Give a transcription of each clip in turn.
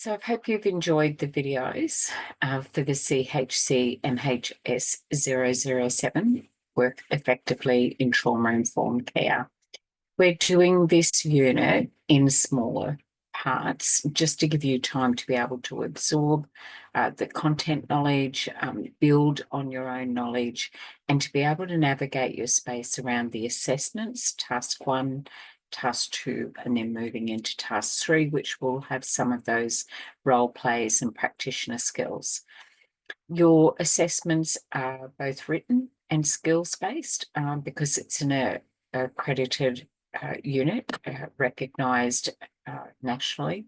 So I hope you've enjoyed the videos for the CHCMHS007 Work Effectively in Trauma-Informed Care. We're doing this unit in smaller parts just to give you time to be able to absorb the content knowledge, build on your own knowledge, and to be able to navigate your space around the assessments, task 1, task 2, and then moving into task 3, which will have some of those role plays and practitioner skills. Your assessments are both written and skills-based because it's an accredited unit, recognised nationally.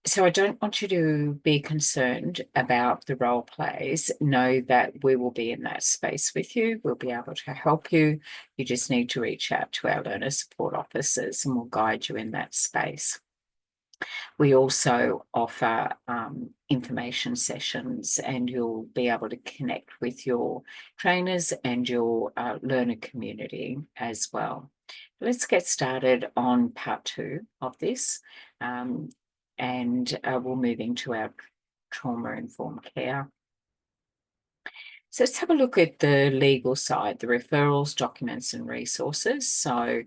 So I don't want you to be concerned about the role plays. Know that we will be in that space with you. We'll be able to help you. You just need to reach out to our learner support officers and we'll guide you in that space. We also offer information sessions, and you'll be able to connect with your trainers and your learner community as well. Let's get started on part 2 of this, and we'll move into our trauma-informed care. So let's have a look at the legal side, the referrals, documents and resources. So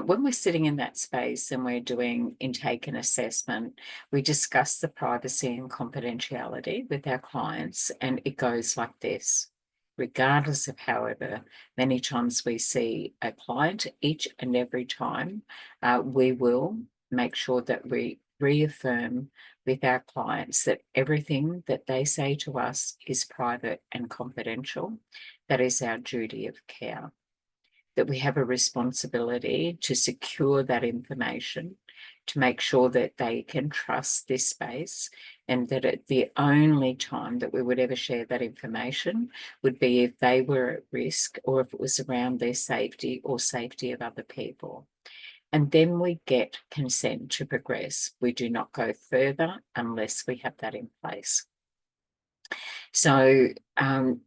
when we're sitting in that space and we're doing intake and assessment, we discuss the privacy and confidentiality with our clients, and it goes like this. Regardless of however many times we see a client, each and every time, we will make sure that we reaffirm with our clients that everything that they say to us is private and confidential. That is our duty of care. That we have a responsibility to secure that information, to make sure that they can trust this space, and that the only time that we would ever share that information would be if they were at risk or if it was around their safety or safety of other people. And then we get consent to progress. We do not go further unless we have that in place. So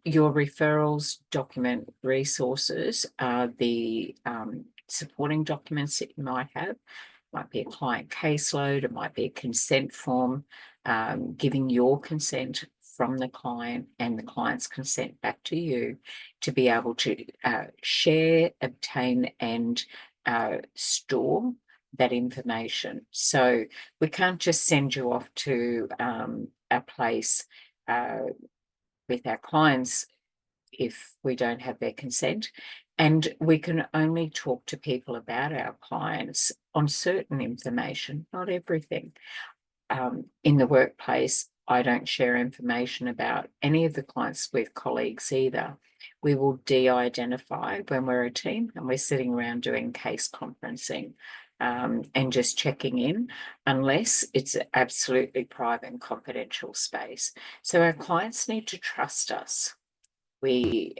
your referrals, document, resources are the supporting documents that you might have. It might be a client caseload, it might be a consent form, giving your consent from the client and the client's consent back to you to be able to share, obtain and store that information. So we can't just send you off to a place with our clients if we don't have their consent. And we can only talk to people about our clients on certain information, not everything. In the workplace, I don't share information about any of the clients with colleagues either. We will de-identify when we're a team and we're sitting around doing case conferencing and just checking in, unless it's an absolutely private and confidential space. So our clients need to trust us. We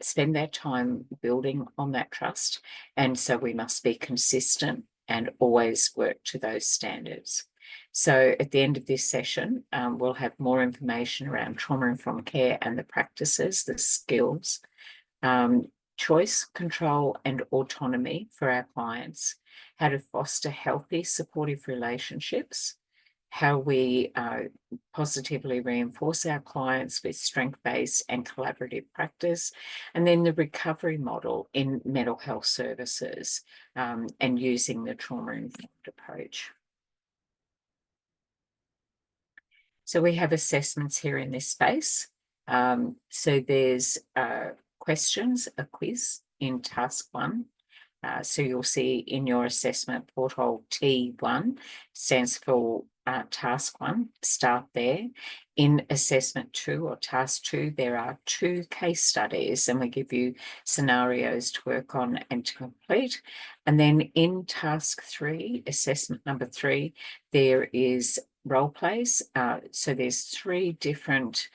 spend their time building on that trust, and so we must be consistent and always work to those standards. So at the end of this session, we'll have more information around trauma-informed care and the practices, the skills, choice, control and autonomy for our clients, how to foster healthy, supportive relationships, how we positively reinforce our clients with strength-based and collaborative practice, and then the recovery model in mental health services and using the trauma-informed approach. So we have assessments here in this space. So there's questions, a quiz in task 1. So you'll see in your assessment portal T1 stands for task 1, start there. In assessment 2 or task 2, there are 2 case studies and we give you scenarios to work on and to complete. And then in task 3, assessment number 3, there is role plays. So there's 3 different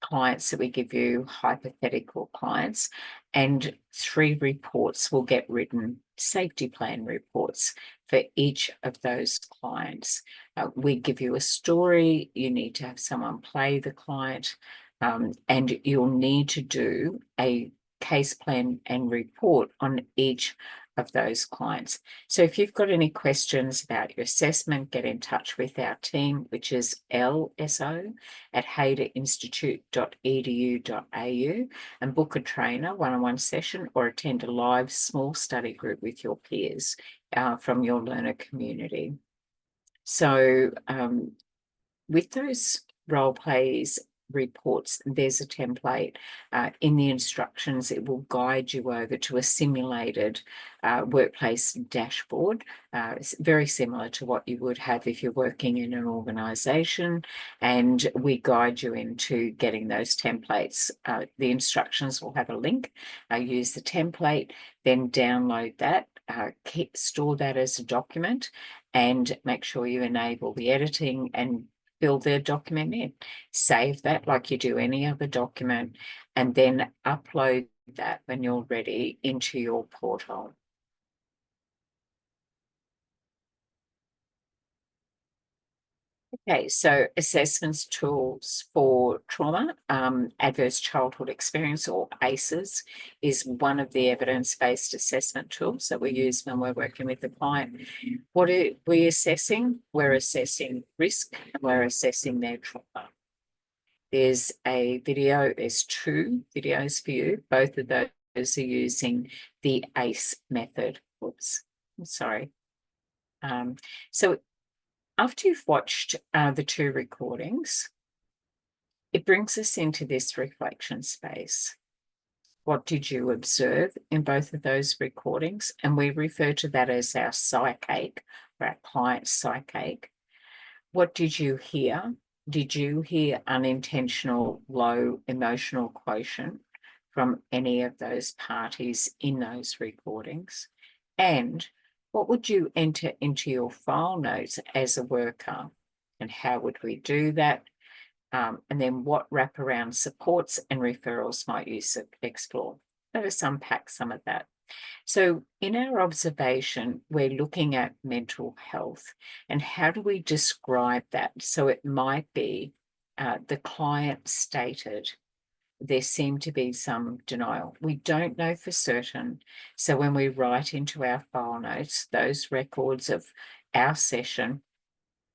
clients that we give you, hypothetical clients, and 3 reports will get written, safety plan reports for each of those clients. We give you a story, you need to have someone play the client, and you'll need to do a case plan and report on each of those clients. So if you've got any questions about your assessment, get in touch with our team, which is lso@hayderinstitute.edu.au, and book a trainer one-on-one session or attend a live small study group with your peers from your learner community. So with those role plays reports, there's a template in the instructions. It will guide you over to a simulated workplace dashboard. It's very similar to what you would have if you're working in an organisation, and we guide you into getting those templates. The instructions will have a link. Use the template, then download that, store that as a document, and make sure you enable the editing and fill their document in. Save that like you do any other document, and then upload that when you're ready into your portal. Okay, so assessments tools for trauma, adverse childhood experience, or ACEs, is one of the evidence-based assessment tools that we use when we're working with the client. What are we assessing? We're assessing risk, and we're assessing their trauma. There's a video, there's 2 videos for you. Both of those are using the ACE method. Oops, I'm sorry. So after you've watched the 2 recordings, it brings us into this reflection space. What did you observe in both of those recordings? And we refer to that as our psychache, or our client's psychache. What did you hear? Did you hear unintentional low emotional quotient from any of those parties in those recordings? And what would you enter into your file notes as a worker? And how would we do that? And then what wraparound supports and referrals might you explore? Let us unpack some of that. So in our observation, we're looking at mental health, and how do we describe that? So it might be the client stated there seemed to be some denial. We don't know for certain. So when we write into our file notes those records of our session,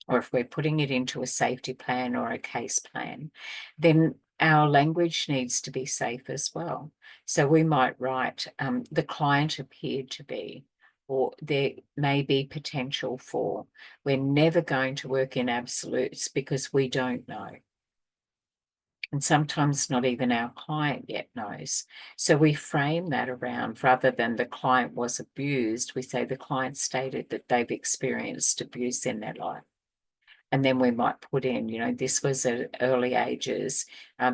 or if we're putting it into a safety plan or a case plan, then our language needs to be safe as well. So we might write, the client appeared to be, or there may be potential for. We're never going to work in absolutes because we don't know. And sometimes not even our client yet knows. So we frame that around, rather than the client was abused, we say the client stated that they've experienced abuse in their life. And then we might put in, this was at early ages,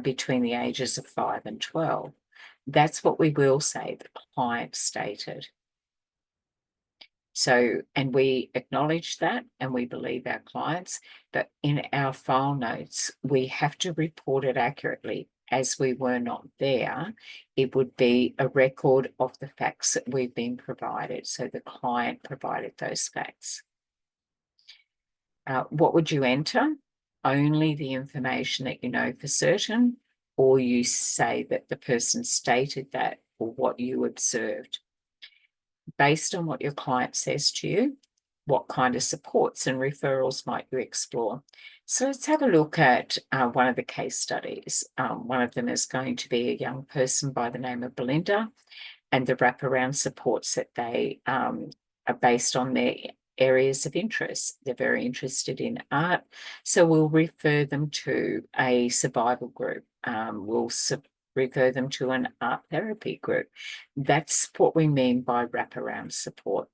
between the ages of 5 and 12. That's what we will say, the client stated. So, and we acknowledge that, and we believe our clients, but in our file notes, we have to report it accurately. As we were not there, it would be a record of the facts that we've been provided. So the client provided those facts. What would you enter? Only the information that you know for certain, or you say that the person stated that, or what you observed. Based on what your client says to you, what kind of supports and referrals might you explore? So let's have a look at one of the case studies. One of them is going to be a young person by the name of Belinda, and the wraparound supports that they are based on their areas of interest. They're very interested in art, so we'll refer them to a survival group. We'll refer them to an art therapy group. That's what we mean by wraparound support.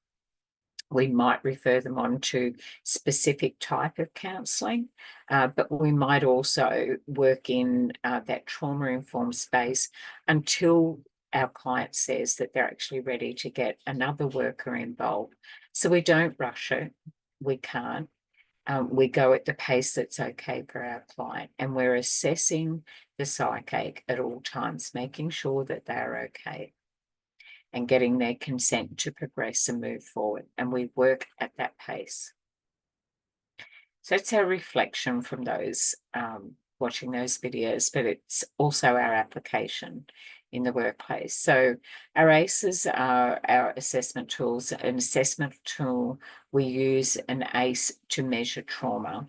We might refer them on to specific type of counselling, but we might also work in that trauma-informed space until our client says that they're actually ready to get another worker involved. So we don't rush it. We can't. We go at the pace that's okay for our client, and we're assessing the psychache at all times, making sure that they're okay and getting their consent to progress and move forward. And we work at that pace. So it's our reflection from those watching those videos, but it's also our application. in the workplace. So our ACEs are our assessment tools. An assessment tool, we use an ACE to measure trauma.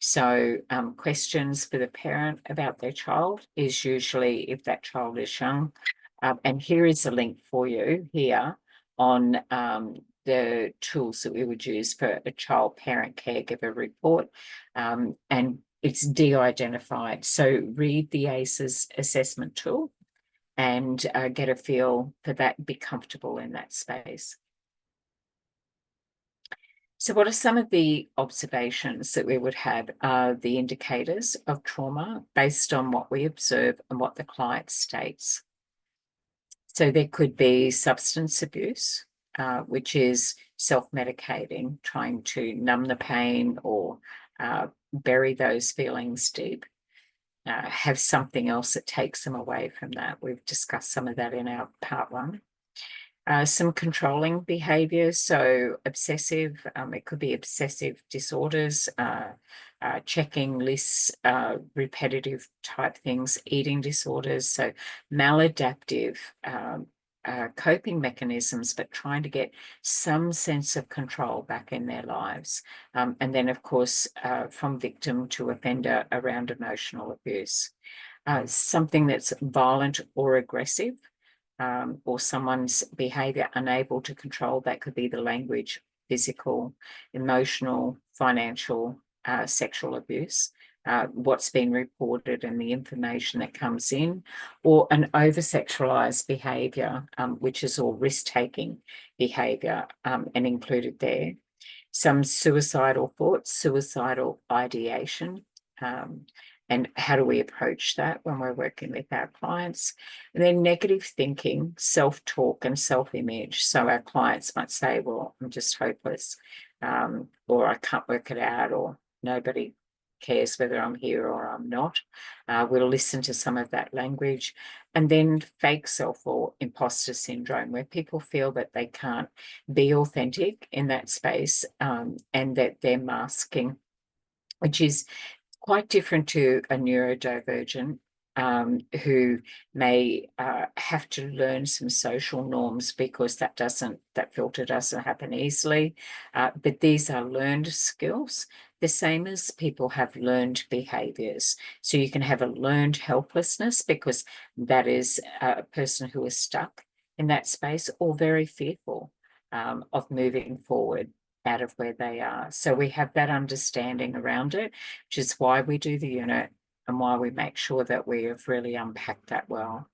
So questions for the parent about their child is usually if that child is young. And here is a link for you here on the tools that we would use for a child parent caregiver report. And it's de-identified. So read the ACEs assessment tool and get a feel for that, be comfortable in that space. So what are some of the observations that we would have are the indicators of trauma based on what we observe and what the client states. So there could be substance abuse, which is self-medicating, trying to numb the pain or bury those feelings deep. Have something else that takes them away from that. We've discussed some of that in our part 1. Some controlling behaviors, so obsessive, it could be obsessive disorders, checking lists, repetitive type things, eating disorders, so maladaptive coping mechanisms, but trying to get some sense of control back in their lives. And then, of course, from victim to offender around emotional abuse. Something that's violent or aggressive, or someone's behavior unable to control, that could be the language, physical, emotional, financial, sexual abuse, what's been reported and the information that comes in, or an over-sexualized behavior, which is all risk-taking behavior and included there. Some suicidal thoughts, suicidal ideation, and how do we approach that when we're working with our clients? And then negative thinking, self-talk and self-image. So our clients might say, well, I'm just hopeless, or I can't work it out, or nobody cares whether I'm here or I'm not. We'll listen to some of that language. And then fake self or imposter syndrome, where people feel that they can't be authentic in that space, and that they're masking, which is quite different to a neurodivergent who may have to learn some social norms, because that filter doesn't happen easily. But these are learned skills, the same as people have learned behaviors. So you can have a learned helplessness, because that is a person who is stuck in that space or very fearful of moving forward out of where they are. So we have that understanding around it, which is why we do the unit and why we make sure that we have really unpacked that well.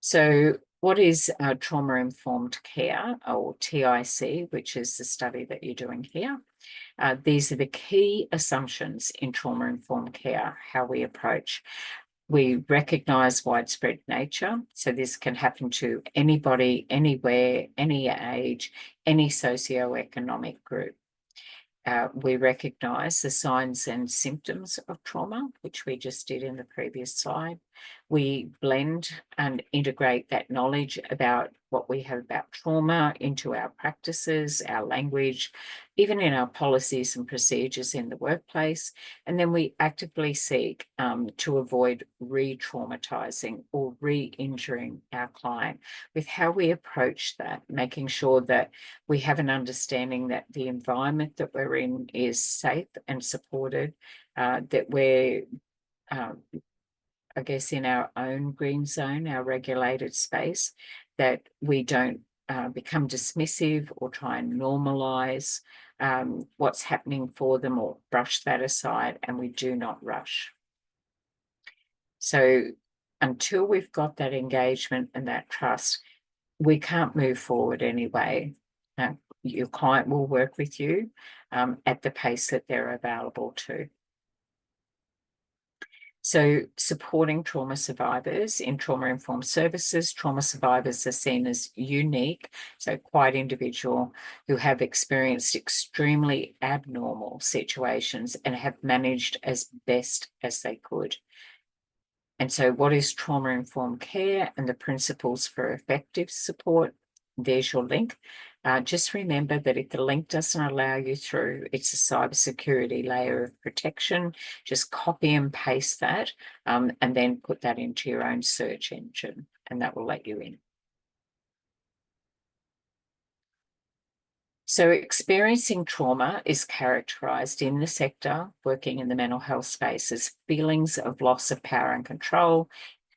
So what is trauma-informed care, or TIC, which is the study that you're doing here? These are the key assumptions in trauma-informed care, how we approach. We recognise widespread nature, so this can happen to anybody, anywhere, any age, any socioeconomic group. We recognise the signs and symptoms of trauma, which we just did in the previous slide. We blend and integrate that knowledge about what we have about trauma into our practices, our language, even in our policies and procedures in the workplace. And then we actively seek to avoid re-traumatizing or re-injuring our client with how we approach that, making sure that we have an understanding that the environment that we're in is safe and supported, that we're I guess in our own green zone, our regulated space, that we don't become dismissive or try and normalize what's happening for them or brush that aside, and we do not rush. So until we've got that engagement and that trust, we can't move forward anyway. Your client will work with you at the pace that they're available to. So supporting trauma survivors in trauma-informed services, trauma survivors are seen as unique, so quite individual, who have experienced extremely abnormal situations and have managed as best as they could. And so what is trauma-informed care and the principles for effective support? There's your link. Just remember that if the link doesn't allow you through, it's a cybersecurity layer of protection. Just copy and paste that and then put that into your own search engine, and that will let you in. So experiencing trauma is characterised in the sector, working in the mental health space, as feelings of loss of power and control,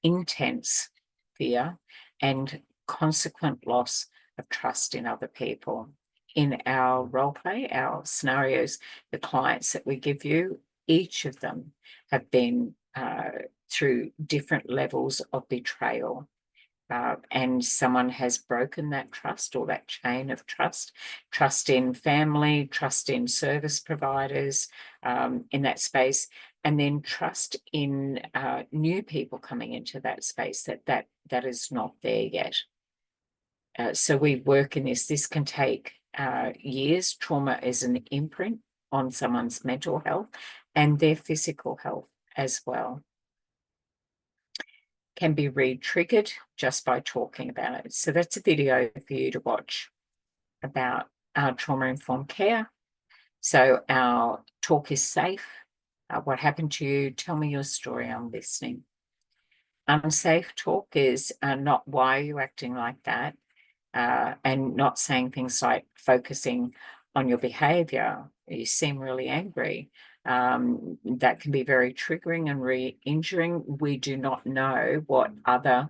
intense fear, and consequent loss of trust in other people. In our role play, our scenarios, the clients that we give you, each of them have been through different levels of betrayal. And someone has broken that trust or that chain of trust in family, trust in service providers in that space, and then trust in new people coming into that space that is not there yet. So we work in this. This can take years. Trauma is an imprint on someone's mental health and their physical health as well. Can be re-triggered just by talking about it. So that's a video for you to watch about our trauma-informed care. So our talk is safe. What happened to you? Tell me your story. I'm listening. Unsafe talk is not why are you acting like that, and not saying things like focusing on your behavior. You seem really angry. That can be very triggering and re-injuring. We do not know what other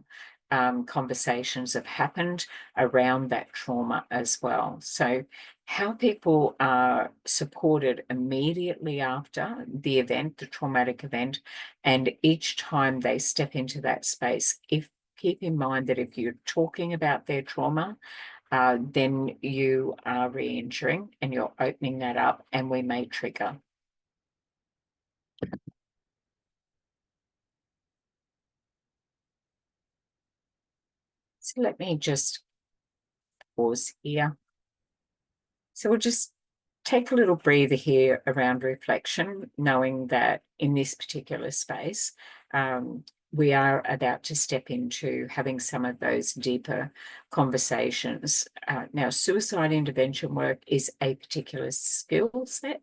conversations have happened around that trauma as well. So how people are supported immediately after the event, the traumatic event, and each time they step into that space, keep in mind that if you're talking about their trauma, then you are re-injuring and you're opening that up, and we may trigger. So let me just pause here. So we'll just take a little breather here around reflection, knowing that in this particular space, we are about to step into having some of those deeper conversations. Now, suicide intervention work is a particular skill set.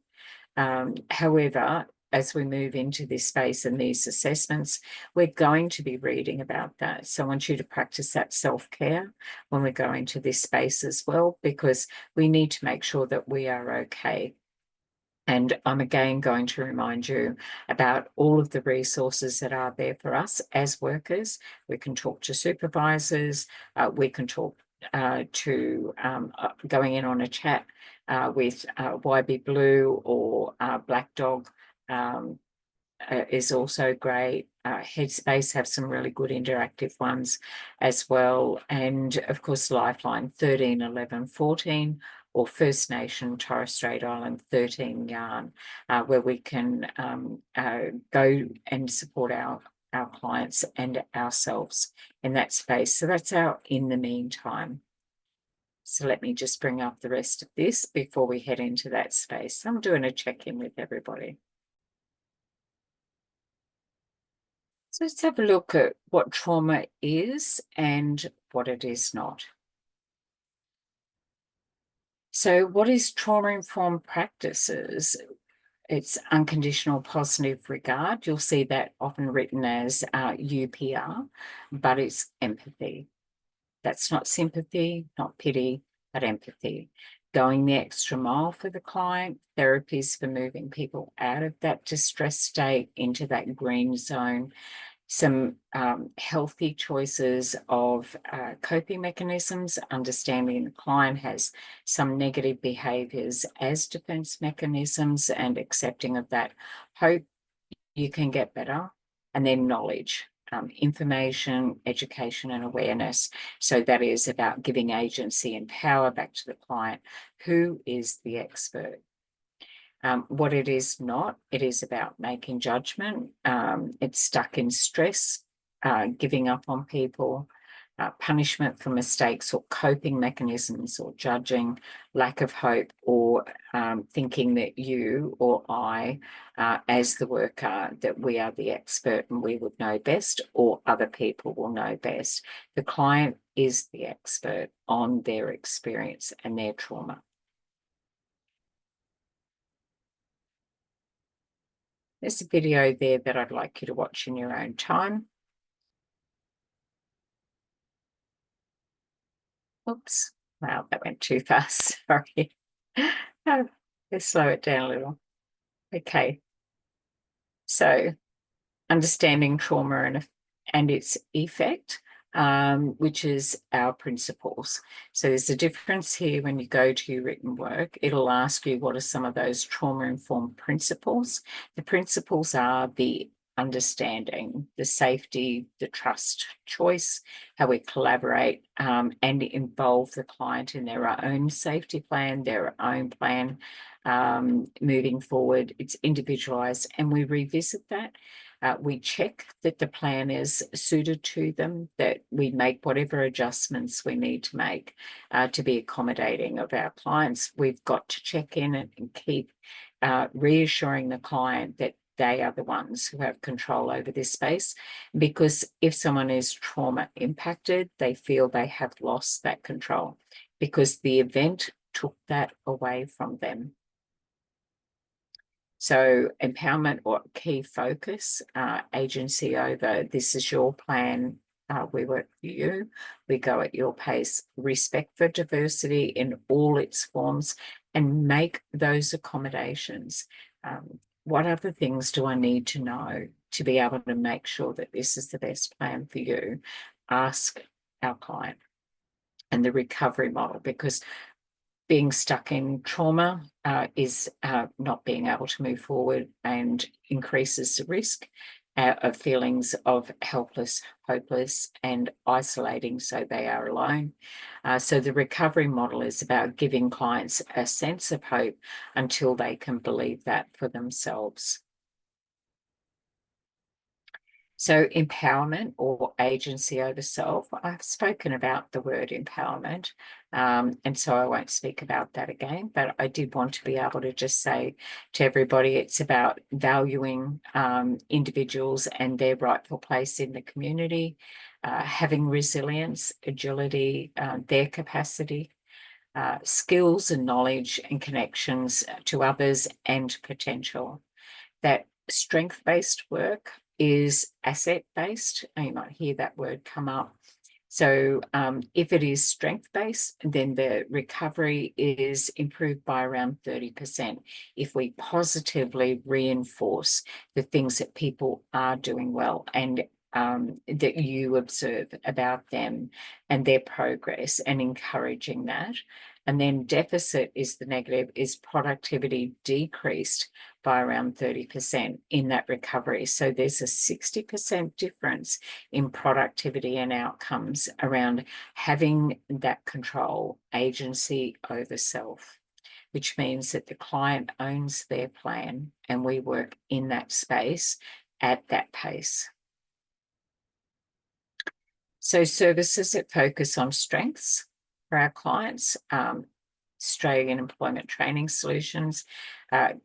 However, as we move into this space and these assessments, we're going to be reading about that. So I want you to practice that self-care when we go into this space as well, because we need to make sure that we are okay. And I'm again going to remind you about all of the resources that are there for us as workers. We can talk to supervisors, we can talk to going in on a chat with YB Blue or Black Dog is also great. Headspace have some really good interactive ones as well. And of course, Lifeline 13 11 14 or First Nation Torres Strait Island 13 Yarn, where we can go and support our clients and ourselves in that space. So that's our in the meantime. So let me just bring up the rest of this before we head into that space. I'm doing a check-in with everybody. So let's have a look at what trauma is and what it is not. So what is trauma-informed practices? It's unconditional positive regard. You'll see that often written as UPR, but it's empathy. That's not sympathy, not pity, but empathy. Going the extra mile for the client, therapies for moving people out of that distress state into that green zone, some healthy choices of coping mechanisms, understanding the client has some negative behaviours as defence mechanisms and accepting of that. Hope you can get better, and then knowledge. Information, education, and awareness. So that is about giving agency and power back to the client. Who is the expert? What it is not, it is about making judgment. It's stuck in stress, giving up on people, punishment for mistakes or coping mechanisms or judging, lack of hope, or thinking that you or I, as the worker, that we are the expert and we would know best, or other people will know best. The client is the expert on their experience and their trauma. There's a video there that I'd like you to watch in your own time. Oops, wow, that went too fast. Sorry. Let's slow it down a little. Okay. So, understanding trauma and its effect, which is our principles. So there's a difference here when you go to your written work. It'll ask you what are some of those trauma-informed principles. The principles are the understanding, the safety, the trust, choice, how we collaborate, and involve the client in their own safety plan, their own plan moving forward. It's individualized, and we revisit that. We check that the plan is suited to them, that we make whatever adjustments we need to make to be accommodating of our clients. We've got to check in and keep reassuring the client that they are the ones who have control over this space, because if someone is trauma impacted, they feel they have lost that control because the event took that away from them. So empowerment or key focus, agency over this is your plan, we work for you, we go at your pace, respect for diversity in all its forms, and make those accommodations. What other things do I need to know to be able to make sure that this is the best plan for you? Ask our client. And the recovery model, because being stuck in trauma is not being able to move forward and increases the risk of feelings of helpless, hopeless, and isolating, so they are alone. So the recovery model is about giving clients a sense of hope until they can believe that for themselves. So empowerment or agency over self, I've spoken about the word empowerment, and so I won't speak about that again, but I did want to be able to just say to everybody, it's about valuing individuals and their rightful place in the community, having resilience, agility, their capacity, skills and knowledge and connections to others and potential. That strength-based work is asset-based. You might hear that word come up. So if it is strength-based, then the recovery is improved by around 30% if we positively reinforce the things that people are doing well and that you observe about them and their progress and encouraging that. And then deficit is the negative, is productivity decreased by around 30% in that recovery. So there's a 60% difference in productivity and outcomes around having that control, agency over self, which means that the client owns their plan and we work in that space at that pace. So services that focus on strengths for our clients, Australian Employment Training Solutions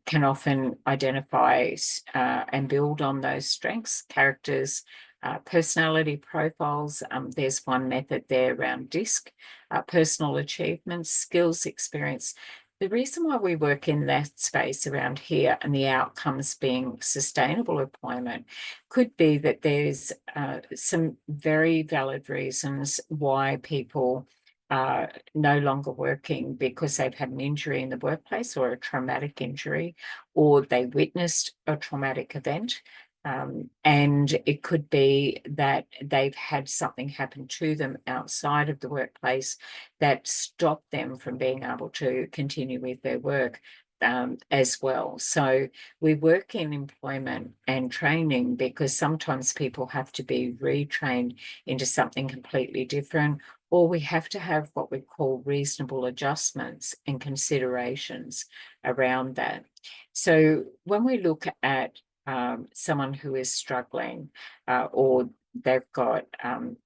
can often identify and build on those strengths, characters, personality profiles. There's one method there around DISC, personal achievements, skills, experience. The reason why we work in that space around here and the outcomes being sustainable employment could be that there's some very valid reasons why people are no longer working because they've had an injury in the workplace or a traumatic injury, or they witnessed a traumatic event. And it could be that they've had something happen to them outside of the workplace that stopped them from being able to continue with their work as well. So we work in employment and training because sometimes people have to be retrained into something completely different, or we have to have what we call reasonable adjustments and considerations around that. So when we look at someone who is struggling or they've got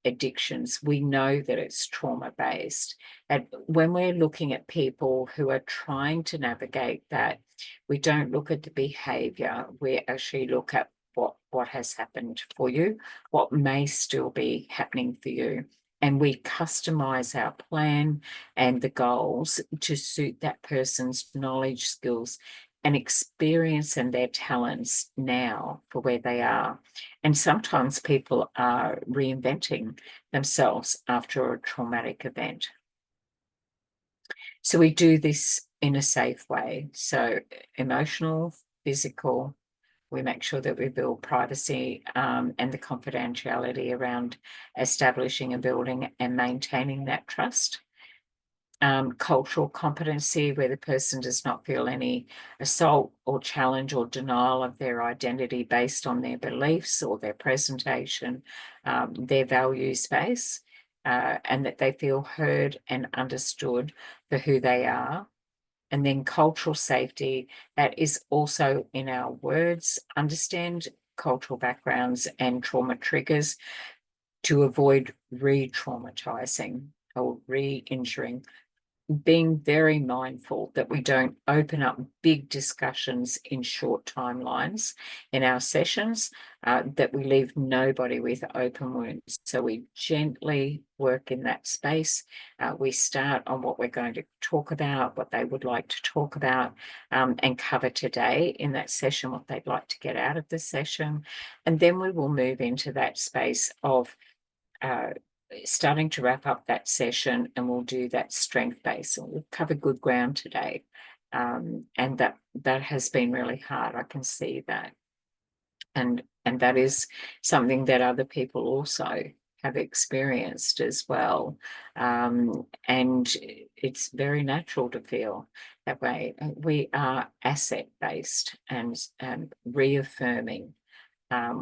addictions. We know that it's trauma-based. And when we're looking at people who are trying to navigate that, we don't look at the behavior. We actually look at what has happened for you, what may still be happening for you. And we customize our plan and the goals to suit that person's knowledge, skills, and experience and their talents now for where they are. And sometimes people are reinventing themselves after a traumatic event. So we do this in a safe way. So emotional, physical, we make sure that we build privacy and the confidentiality around establishing a building and maintaining that trust. Cultural competency, where the person does not feel any assault or challenge or denial of their identity based on their beliefs or their presentation, their value space, and that they feel heard and understood for who they are. And then cultural safety, that is also in our words, understand cultural backgrounds and trauma triggers to avoid re-traumatizing or re-injuring, being very mindful that we don't open up big discussions in short timelines in our sessions, that we leave nobody with open wounds. So we gently work in that space. We start on what we're going to talk about, what they would like to talk about, and cover today in that session, what they'd like to get out of the session. And then we will move into that space of starting to wrap up that session, and we'll do that strength base. So we've covered good ground today, and that has been really hard. I can see that, and that is something that other people also have experienced as well, and it's very natural to feel that way. We are asset based and reaffirming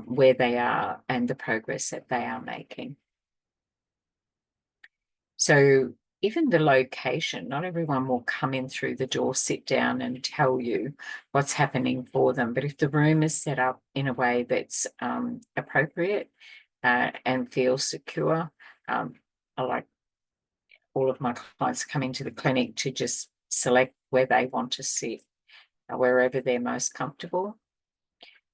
where they are and the progress that they are making. So even the location, not everyone will come in through the door, sit down and tell you what's happening for them. But if the room is set up in a way that's appropriate and feels secure, I like all of my clients coming to the clinic to just select where they want to sit, wherever they're most comfortable.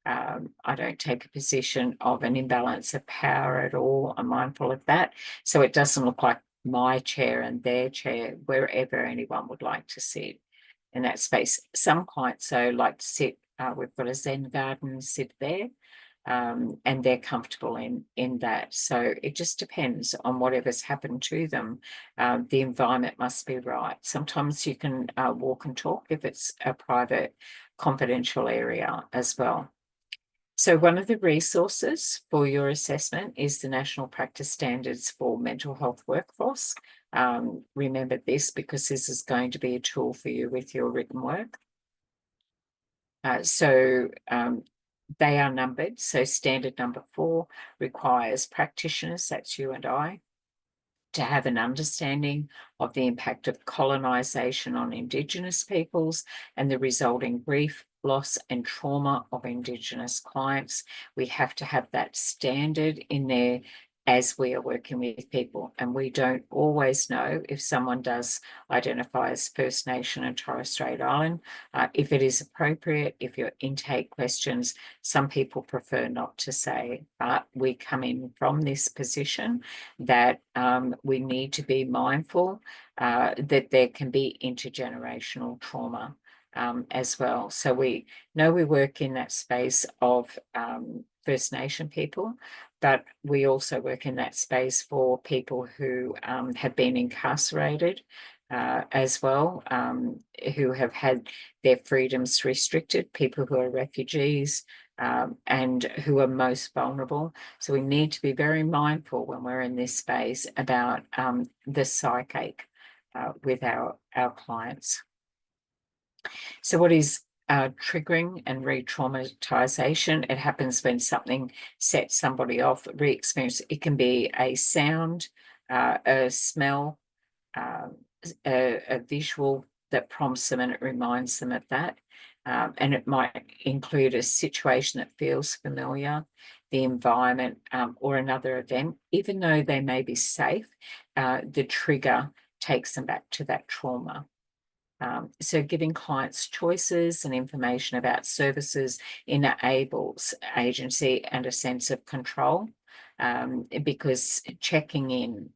I don't take a position of an imbalance of power at all. I'm mindful of that. So it doesn't look like my chair and their chair, wherever anyone would like to sit in that space. Some clients, though, like to sit, we've got a Zen garden, sit there, and they're comfortable in that. So it just depends on whatever's happened to them. The environment must be right. Sometimes you can walk and talk if it's a private, confidential area as well. So one of the resources for your assessment is the National Practice Standards for Mental Health Workforce. Remember this, because this is going to be a tool for you with your written work. They are numbered. So standard number 4 requires practitioners, that's you and I, to have an understanding of the impact of colonisation on Indigenous peoples and the resulting grief, loss and trauma of Indigenous clients. We have to have that standard in there as we are working with people. And we don't always know if someone does identify as First Nation and Torres Strait Island, if it is appropriate, if your intake questions, some people prefer not to say, but we come in from this position that we need to be mindful that there can be intergenerational trauma as well. So we know we work in that space of First Nation people, but we also work in that space for people who have been incarcerated as well, who have had their freedoms restricted, people who are refugees, and who are most vulnerable. So we need to be very mindful when we're in this space about the psyche with our clients. So what is triggering and re-traumatization? It happens when something sets somebody off, re-experience. It can be a sound, a smell, a visual, that prompts them and it reminds them of that. And it might include a situation that feels familiar, the environment, or another event. Even though they may be safe, the trigger takes them back to that trauma. So giving clients choices and information about services enables agency and a sense of control, because checking in,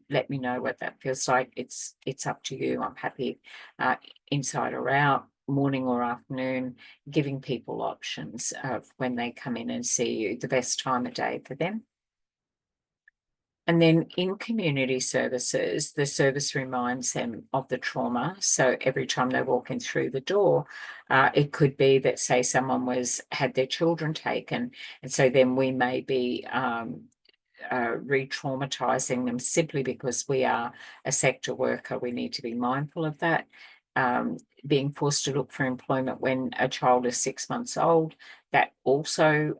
let me know what that feels like. It's up to you. I'm happy inside or out, morning or afternoon, giving people options of when they come in and see you, the best time of day for them. And then in community services, the service reminds them of the trauma. So every time they walk in through the door, it could be that, say, someone had their children taken, and so then we may be re-traumatizing them simply because we are a sector worker. We need to be mindful of that. Being forced to look for employment when a child is 6 months old, that also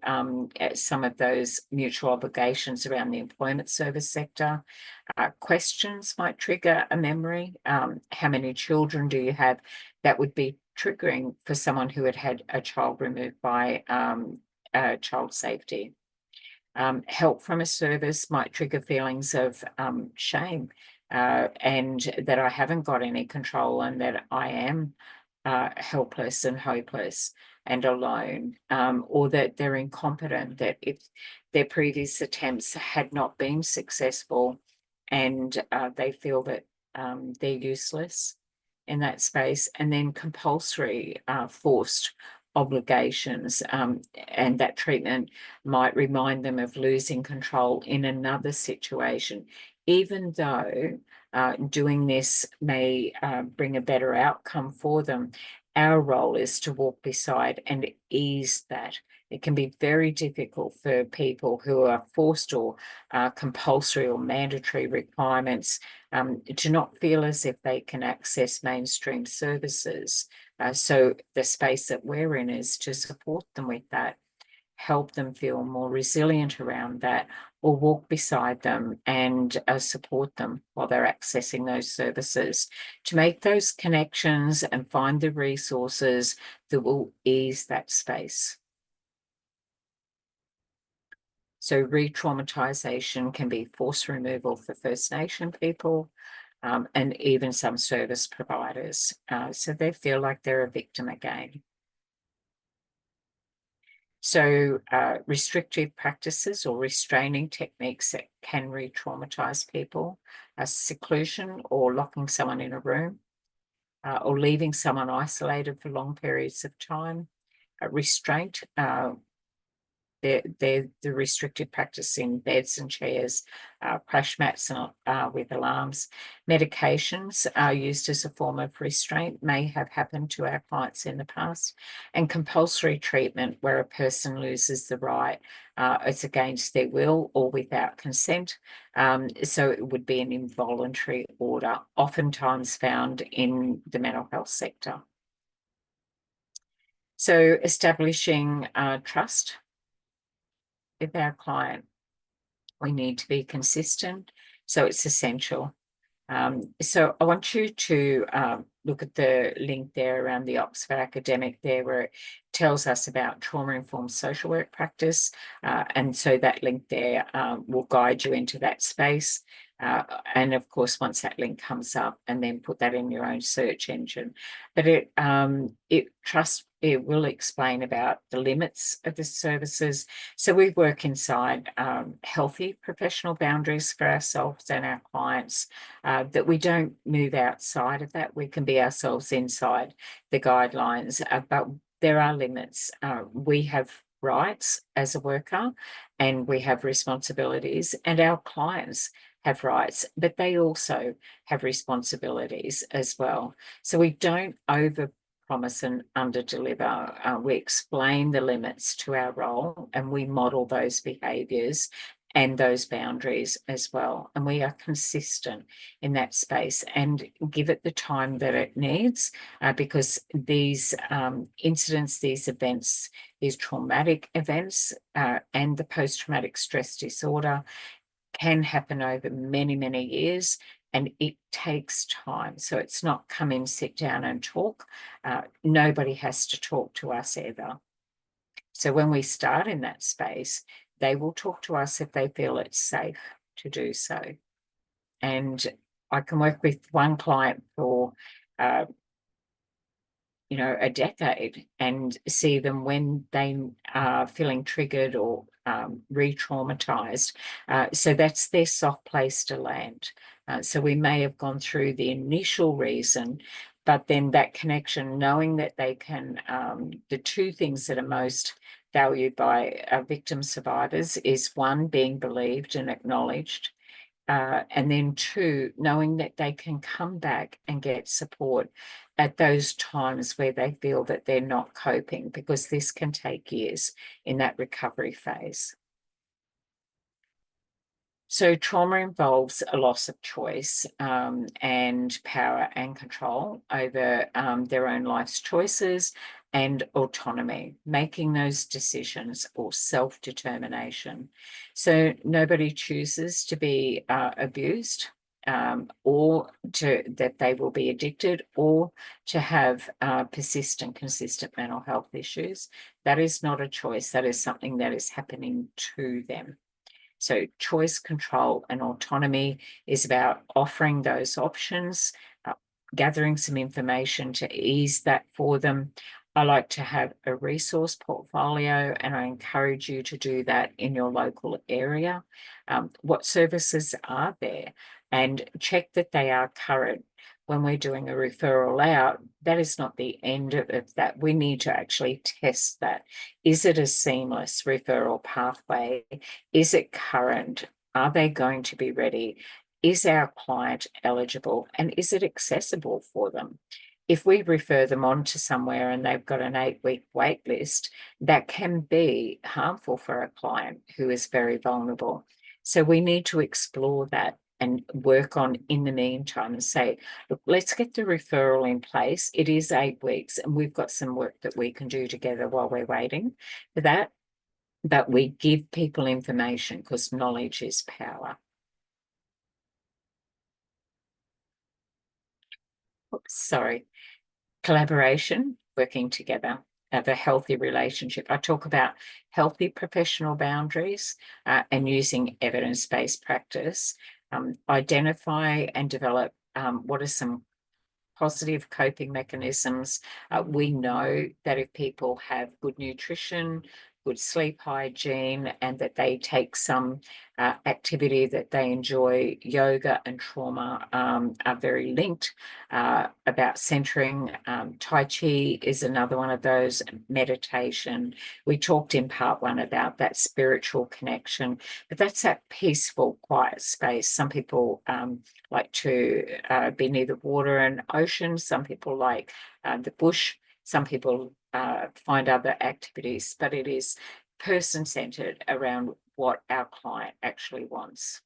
some of those mutual obligations around the employment service sector. Questions might trigger a memory. How many children do you have? That would be triggering for someone who had a child removed by child safety. Help from a service might trigger feelings of shame, and that I haven't got any control and that I am helpless and hopeless and alone, or that they're incompetent, that if their previous attempts had not been successful and they feel that they're useless in that space. And then compulsory forced obligations, and that treatment might remind them of losing control in another situation, even though doing this may bring a better outcome for them. Our role is to walk beside and ease that. It can be very difficult for people who are forced or compulsory or mandatory requirements to not feel as if they can access mainstream services. So the space that we're in is to support them with that, help them feel more resilient around that, or walk beside them and support them while they're accessing those services, to make those connections and find the resources that will ease that space. So re-traumatization can be forced removal for First Nation people, and even some service providers. So they feel like they're a victim again. So restrictive practices or restraining techniques that can re-traumatize people, seclusion or locking someone in a room, or leaving someone isolated for long periods of time, restraint. They're the restricted practice in beds and chairs, crash mats with alarms. Medications are used as a form of restraint, may have happened to our clients in the past. And compulsory treatment, where a person loses the right, it's against their will or without consent. So it would be an involuntary order, oftentimes found in the mental health sector. So establishing trust with our client. We need to be consistent, so it's essential. So I want you to look at the link there around the Oxford Academic there, where it tells us about trauma-informed social work practice. And so that link there will guide you into that space. And of course, once that link comes up, and then put that in your own search engine. But it will explain about the limits of the services. So we work inside healthy professional boundaries for ourselves and our clients, that we don't move outside of that. We can be ourselves inside the guidelines, but there are limits. We have rights as a worker, and we have responsibilities, and our clients have rights, but they also have responsibilities as well. So we don't overpromise and underdeliver. We explain the limits to our role, and we model those behaviours and those boundaries as well. And we are consistent in that space and give it the time that it needs, because these incidents, these events, these traumatic events, and the post-traumatic stress disorder can happen over many, many years. and it takes time. So it's not come in, sit down and talk. Nobody has to talk to us ever. So when we start in that space, they will talk to us if they feel it's safe to do so. And I can work with one client for a decade and see them when they are feeling triggered or re-traumatized. So that's their soft place to land. So we may have gone through the initial reason, but then that connection, knowing that they can, the two things that are most valued by victim survivors is one, being believed and acknowledged. And then two, knowing that they can come back and get support at those times where they feel that they're not coping, because this can take years in that recovery phase. So trauma involves a loss of choice and power and control over their own life's choices and autonomy, making those decisions or self-determination. So nobody chooses to be abused or that they will be addicted or to have persistent, consistent mental health issues. That is not a choice. That is something that is happening to them. So choice, control, and autonomy is about offering those options, gathering some information to ease that for them. I like to have a resource portfolio, and I encourage you to do that in your local area. What services are there? And check that they are current. When we're doing a referral out, that is not the end of that. We need to actually test that. Is it a seamless referral pathway? Is it current? Are they going to be ready? Is our client eligible? And is it accessible for them? If we refer them on to somewhere and they've got an 8-week wait list, that can be harmful for a client who is very vulnerable. So we need to explore that and work on in the meantime and say, look, let's get the referral in place. It is 8 weeks and we've got some work that we can do together while we're waiting for that. But we give people information because knowledge is power. Oops, sorry. Collaboration, working together, have a healthy relationship. I talk about healthy professional boundaries and using evidence-based practice. Identify and develop what are some positive coping mechanisms. We know that if people have good nutrition, good sleep hygiene, and that they take some activity that they enjoy, yoga and trauma are very linked. About centering, Tai Chi is another one of those, meditation. We talked in part one about that spiritual connection, but that's that peaceful, quiet space. Some people like to be near the water and ocean. Some people like the bush. Some people find other activities, but it is person-centered around what our client actually wants.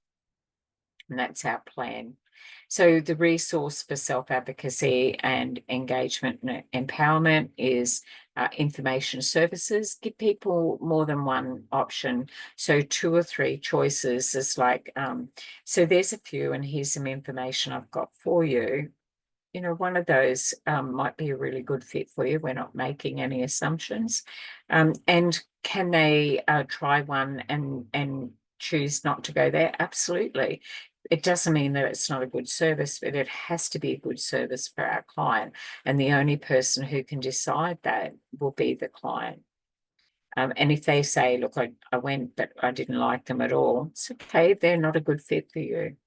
And that's our plan. So the resource for self-advocacy and engagement and empowerment is information services. Give people more than one option. So 2 or 3 choices is like, so there's a few, and here's some information I've got for you. One of those might be a really good fit for you. We're not making any assumptions. And can they try one and choose not to go there? Absolutely. It doesn't mean that it's not a good service, but it has to be a good service for our client. And the only person who can decide that will be the client. And if they say, look, I went, but I didn't like them at all, it's okay. They're not a good fit for you.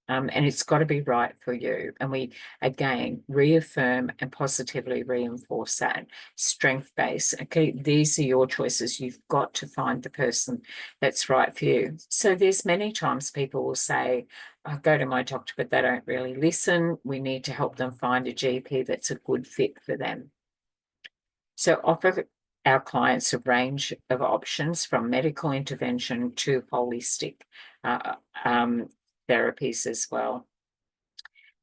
And it's got to be right for you. And we, again, reaffirm and positively reinforce that strength-based. Okay, these are your choices. You've got to find the person that's right for you. So there's many times people will say, I go to my doctor, but they don't really listen. We need to help them find a GP that's a good fit for them. So offer our clients a range of options from medical intervention to holistic therapies as well.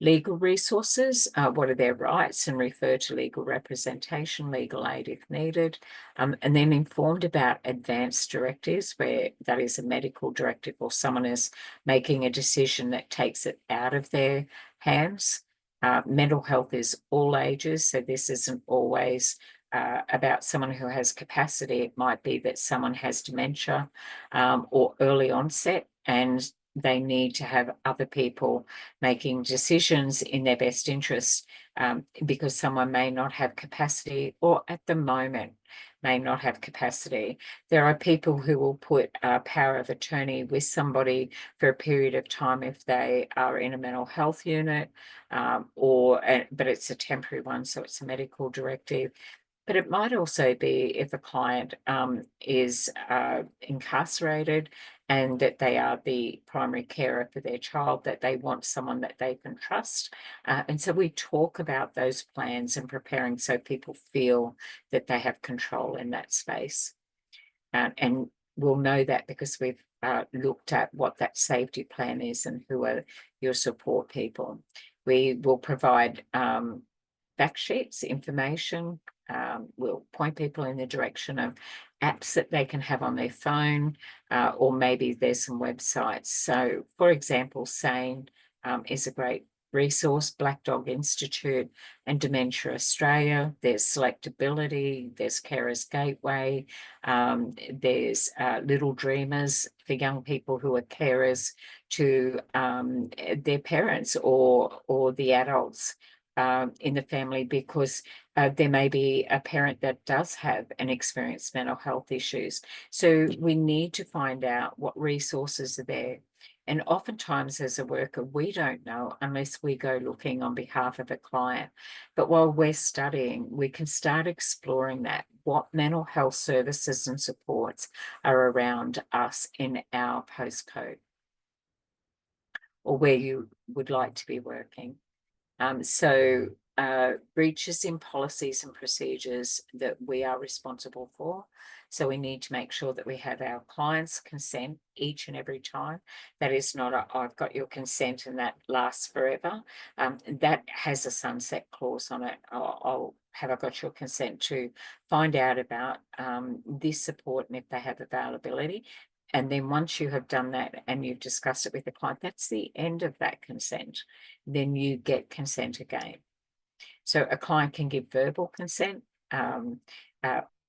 Legal resources, what are their rights, and refer to legal representation, legal aid if needed. And then informed about advance directives, where that is a medical directive or someone is making a decision that takes it out of their hands. Mental health is all ages, so this isn't always about someone who has capacity. It might be that someone has dementia or early onset, and they need to have other people making decisions in their best interest, because someone may not have capacity, or at the moment may not have capacity. There are people who will put a power of attorney with somebody for a period of time if they are in a mental health unit, but it's a temporary one, so it's a medical directive. But it might also be if a client is incarcerated and that they are the primary carer for their child, that they want someone that they can trust. And so we talk about those plans and preparing so people feel that they have control in that space. And we'll know that because we've looked at what that safety plan is and who are your support people. We will provide fact sheets, information. We'll point people in the direction of apps that they can have on their phone, or maybe there's some websites. So, for example, SANE is a great resource, Black Dog Institute and Dementia Australia. There's Selectability, there's Carers Gateway, there's Little Dreamers for young people who are carers to their parents or the adults in the family, because there may be a parent that does have and experience mental health issues. So we need to find out what resources are there. And oftentimes as a worker, we don't know unless we go looking on behalf of a client. But while we're studying, we can start exploring that, what mental health services and supports are around us in our postcode or where you would like to be working. Breaches in policies and procedures that we are responsible for. So we need to make sure that we have our clients' consent each and every time. That is not I've got your consent and that lasts forever. That has a sunset clause on it. Have I got your consent to find out about this support and if they have availability? And then once you have done that and you've discussed it with the client, that's the end of that consent. Then you get consent again. So a client can give verbal consent,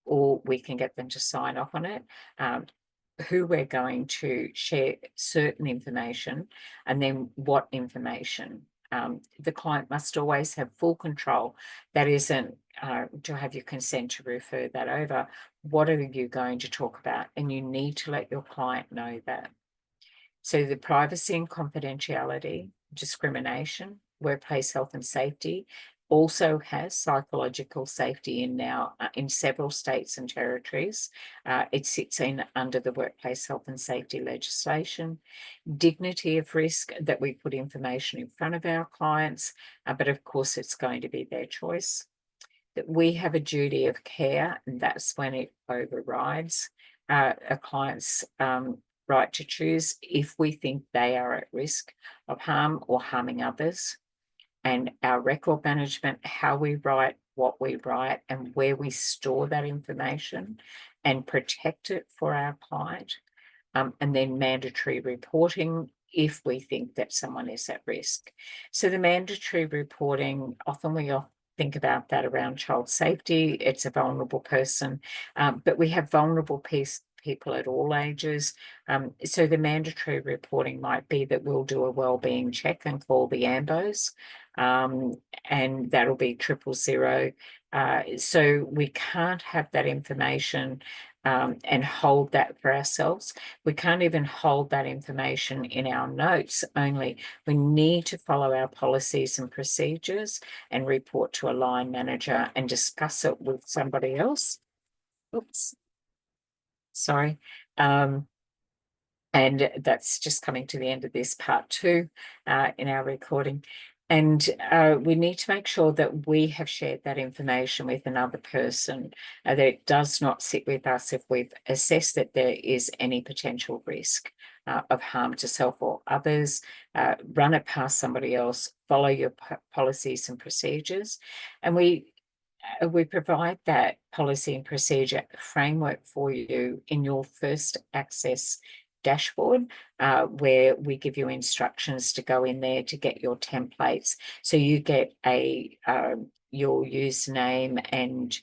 or we can get them to sign off on it, who we're going to share certain information, and then what information. The client must always have full control. That isn't to have your consent to refer that over. What are you going to talk about? And you need to let your client know that. So the privacy and confidentiality, discrimination, workplace health and safety also has psychological safety in now in several states and territories. It sits in under the workplace health and safety legislation. Dignity of risk, that we put information in front of our clients, but of course it's going to be their choice. That we have a duty of care, and that's when it overrides a client's right to choose if we think they are at risk of harm or harming others. And our record management, how we write, what we write, and where we store that information and protect it for our client. And then mandatory reporting if we think that someone is at risk. So the mandatory reporting, often we think about that around child safety. It's a vulnerable person, but we have vulnerable people at all ages. So the mandatory reporting might be that we'll do a wellbeing check and call the AMBOs, and that'll be 000. So we can't have that information and hold that for ourselves. We can't even hold that information in our notes only. We need to follow our policies and procedures and report to a line manager and discuss it with somebody else. Oops. Sorry. And that's just coming to the end of this part 2 in our recording. And we need to make sure that we have shared that information with another person, that it does not sit with us if we've assessed that there is any potential risk of harm to self or others, run it past somebody else, follow your policies and procedures. And we provide that policy and procedure framework for you in your first access dashboard, where we give you instructions to go in there to get your templates. So you get your username, and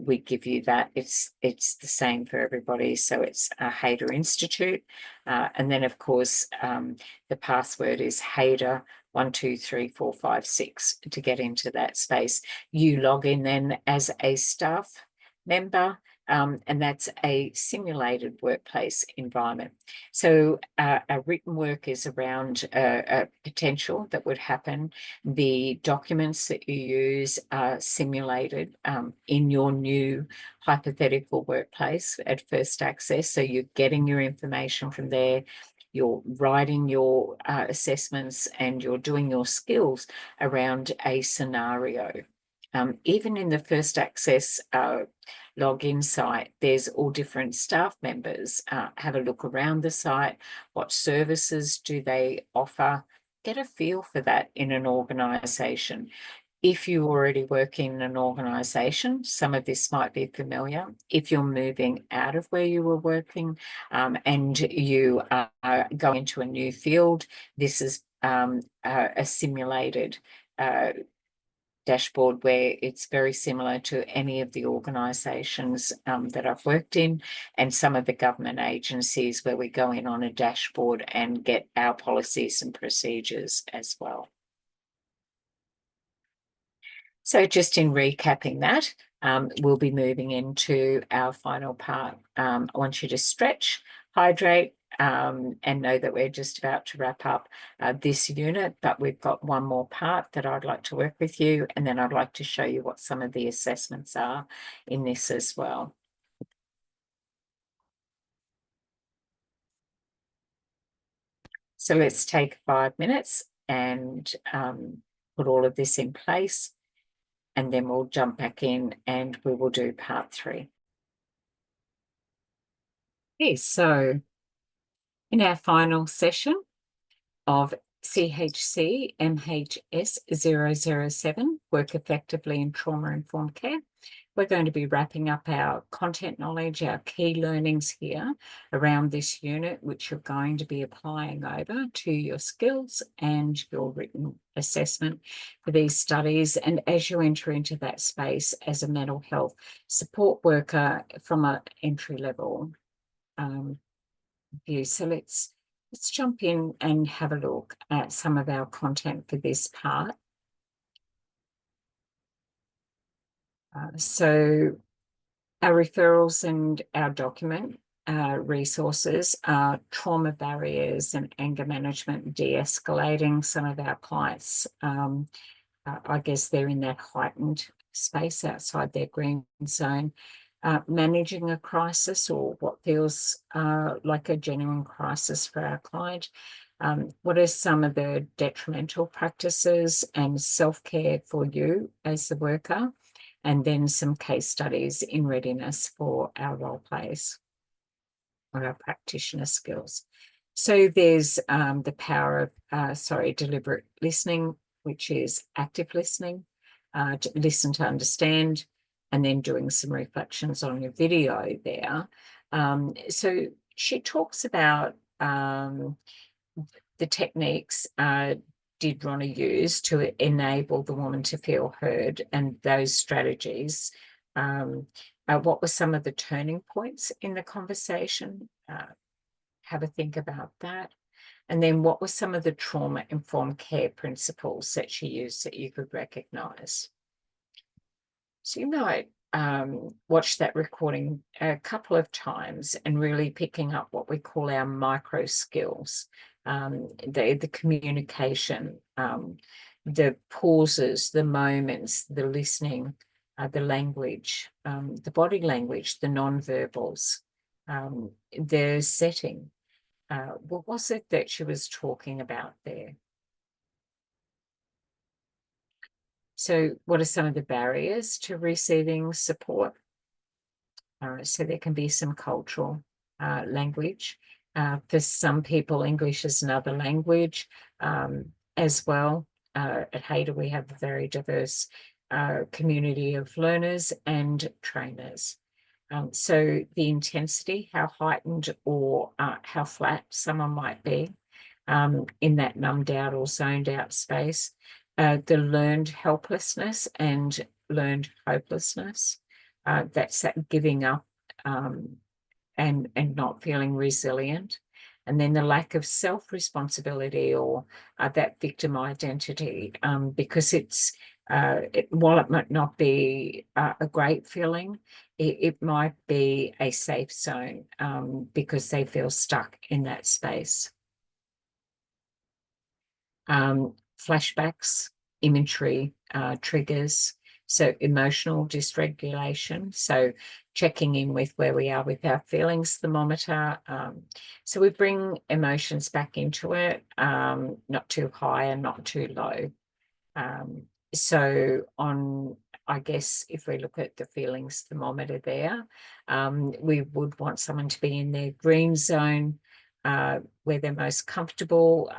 we give you that. It's the same for everybody. So it's Hader Institute. And then, of course, the password is Hader 123456 to get into that space. You log in then as a staff member, and that's a simulated workplace environment. So our written work is around a potential that would happen. The documents that you use are simulated in your new hypothetical workplace at first access. So you're getting your information from there. You're writing your assessments, and you're doing your skills around a scenario. Even in the first access login site, there's all different staff members. Have a look around the site. What services do they offer? Get a feel for that in an organisation. If you already work in an organisation, some of this might be familiar. If you're moving out of where you were working and you are going into a new field, this is a simulated dashboard where it's very similar to any of the organisations that I've worked in, and some of the government agencies where we go in on a dashboard and get our policies and procedures as well. So just in recapping that, we'll be moving into our final part. I want you to stretch, hydrate, and know that we're just about to wrap up this unit, but we've got one more part that I'd like to work with you, and then I'd like to show you what some of the assessments are in this as well. So let's take 5 minutes and put all of this in place, and then we'll jump back in and we will do part 3. Okay, so in our final session of CHCMHS007, Work Effectively in Trauma-Informed Care, we're going to be wrapping up our content knowledge, our key learnings here around this unit, which you're going to be applying over to your skills and your written assessment for these studies. And as you enter into that space as a mental health support worker from an entry level view. So let's jump in and have a look at some of our content for this part. So our referrals and our document resources are trauma barriers and anger management, de-escalating. Some of our clients, I guess they're in that heightened space outside their green zone. Managing a crisis, or what feels like a genuine crisis for our client. What are some of the detrimental practices and self-care for you as the worker? And then some case studies in readiness for our role plays or our practitioner skills. So there's the power of, deliberate listening, which is active listening, to listen to understand, and then doing some reflections on your video there. So she talks about the techniques did Ronna use to enable the woman to feel heard, and those strategies. What were some of the turning points in the conversation? Have a think about that. And then what were some of the trauma-informed care principles that she used that you could recognise? So you might watch that recording a couple of times and really picking up what we call our micro skills, the communication, the pauses, the moments, the listening, the language, the body language, the non-verbals, the setting. What was it that she was talking about there? So what are some of the barriers to receiving support? So there can be some cultural language For some people, English is another language as well. At Hader, we have a very diverse community of learners and trainers. So the intensity, how heightened or how flat someone might be in that numbed out or zoned out space, the learned helplessness and learned hopelessness, that's that giving up and not feeling resilient. And then the lack of self-responsibility or that victim identity, because while it might not be a great feeling, it might be a safe zone because they feel stuck in that space. Flashbacks, imagery, triggers, so emotional dysregulation. So checking in with where we are with our feelings thermometer. So we bring emotions back into it, not too high and not too low. So I guess if we look at the feelings thermometer there, we would want someone to be in their green zone, where they're most comfortable.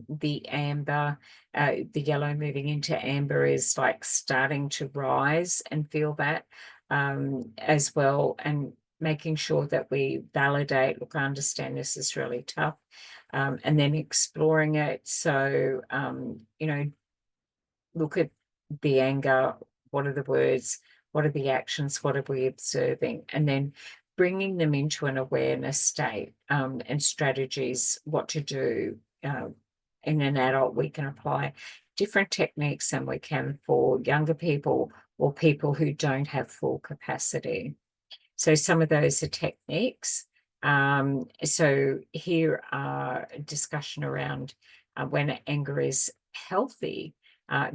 The amber, the yellow moving into amber is like starting to rise and feel that as well, and making sure that we validate, look, I understand this is really tough, and then exploring it. So, look at the anger, what are the words, what are the actions, what are we observing, and then bringing them into an awareness state and strategies, what to do. In an adult, we can apply different techniques than we can for younger people or people who don't have full capacity. So some of those are techniques. So here are a discussion around when anger is healthy,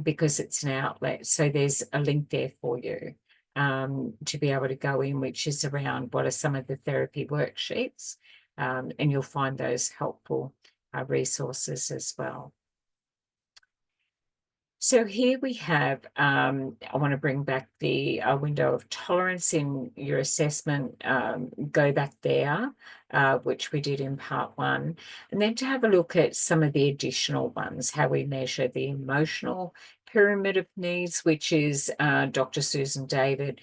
because it's an outlet. So there's a link there for you to be able to go in, which is around what are some of the therapy worksheets, and you'll find those helpful resources as well. So here we have, I want to bring back the window of tolerance in your assessment, go back there, which we did in part 1, and then to have a look at some of the additional ones, how we measure the emotional pyramid of needs, which is Dr. Susan David.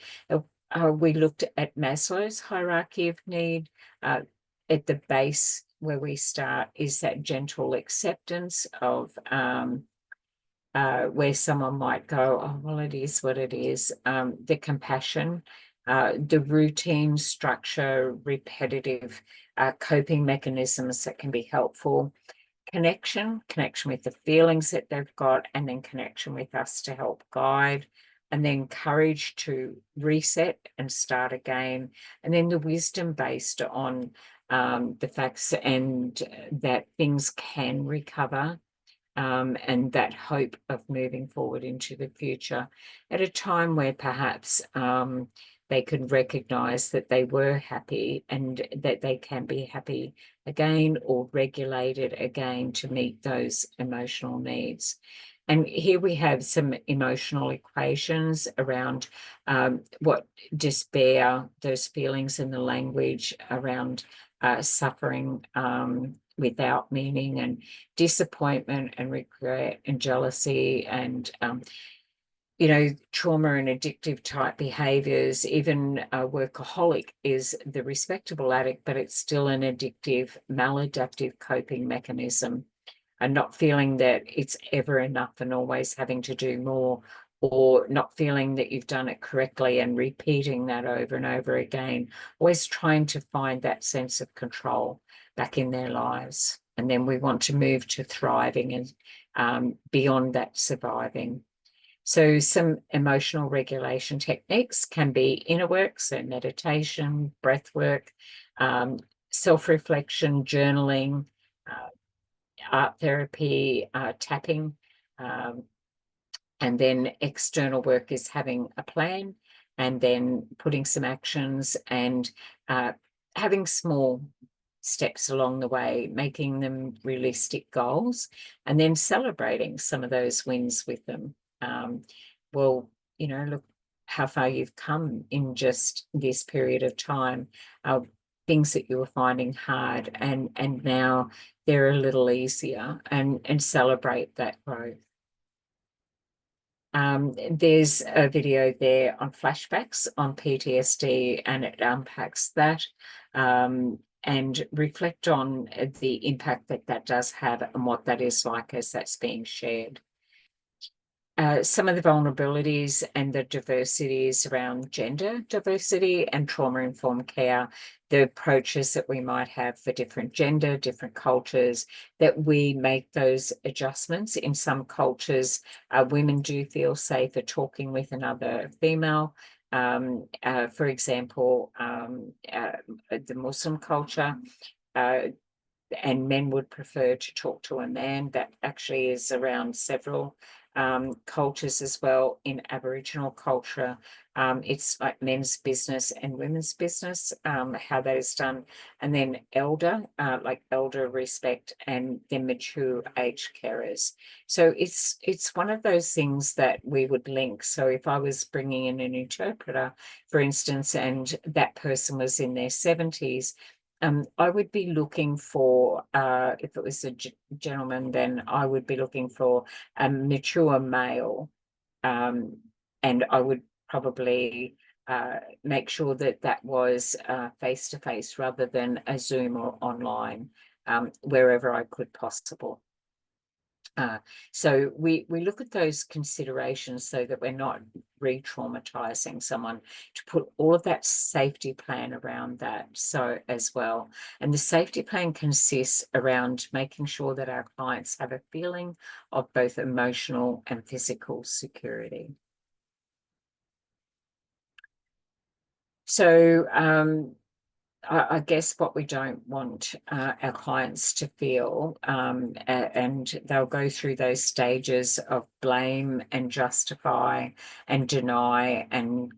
We looked at Maslow's hierarchy of need. At the base where we start is that gentle acceptance of where someone might go, oh, well, it is what it is. The compassion, the routine, structure, repetitive coping mechanisms that can be helpful. Connection with the feelings that they've got, and then connection with us to help guide, and then courage to reset and start again. And then the wisdom based on the facts and that things can recover. And that hope of moving forward into the future at a time where perhaps they could recognize that they were happy and that they can be happy again or regulated again to meet those emotional needs. And here we have some emotional equations around what despair, those feelings in the language around suffering without meaning, and disappointment and regret and jealousy and trauma and addictive type behaviors. Even a workaholic is the respectable addict, but it's still an addictive, maladaptive coping mechanism, and not feeling that it's ever enough and always having to do more, or not feeling that you've done it correctly and repeating that over and over again, always trying to find that sense of control back in their lives. And then we want to move to thriving and beyond that, surviving. So some emotional regulation techniques can be inner work, so meditation, breath work, self-reflection, journaling, art therapy, tapping, and then external work is having a plan and then putting some actions and having small steps along the way, making them realistic goals, and then celebrating some of those wins with them. Well, look how far you've come in just this period of time. things that you were finding hard, and now they're a little easier, and celebrate that growth. There's a video there on flashbacks on PTSD, and it unpacks that, and reflect on the impact that that does have and what that is like as that's being shared. Some of the vulnerabilities and the diversities around gender diversity and trauma-informed care, the approaches that we might have for different gender, different cultures, that we make those adjustments. In some cultures, women do feel safer talking with another female. For example, the Muslim culture, and men would prefer to talk to a man. That actually is around several cultures as well. In Aboriginal culture, it's like men's business and women's business, how that is done. And then elder, like elder respect, and then mature age carers. So it's one of those things that we would link. So if I was bringing in an interpreter, for instance, and that person was in their 70s, I would be looking for, if it was a gentleman, then I would be looking for a mature male, and I would probably make sure that that was face-to-face rather than a Zoom or online, wherever I could possible. So we look at those considerations so that we're not re-traumatizing someone, to put all of that safety plan around that so as well. And the safety plan consists around making sure that our clients have a feeling of both emotional and physical security. So I guess what we don't want our clients to feel, and they'll go through those stages of blame and justify and deny and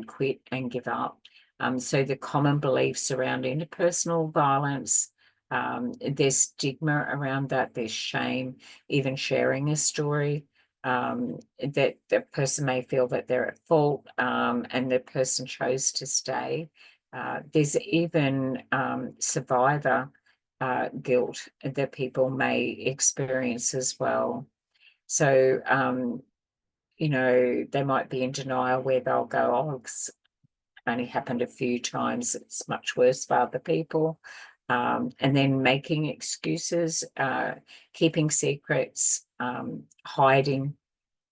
quit and give up. So the common beliefs around interpersonal violence, there's stigma around that, there's shame, even sharing a story. That the person may feel that they're at fault, and the person chose to stay. There's even survivor guilt that people may experience as well. So, you know, they might be in denial, where they'll go, oh, it's only happened a few times, it's much worse for other people. And then making excuses, keeping secrets, hiding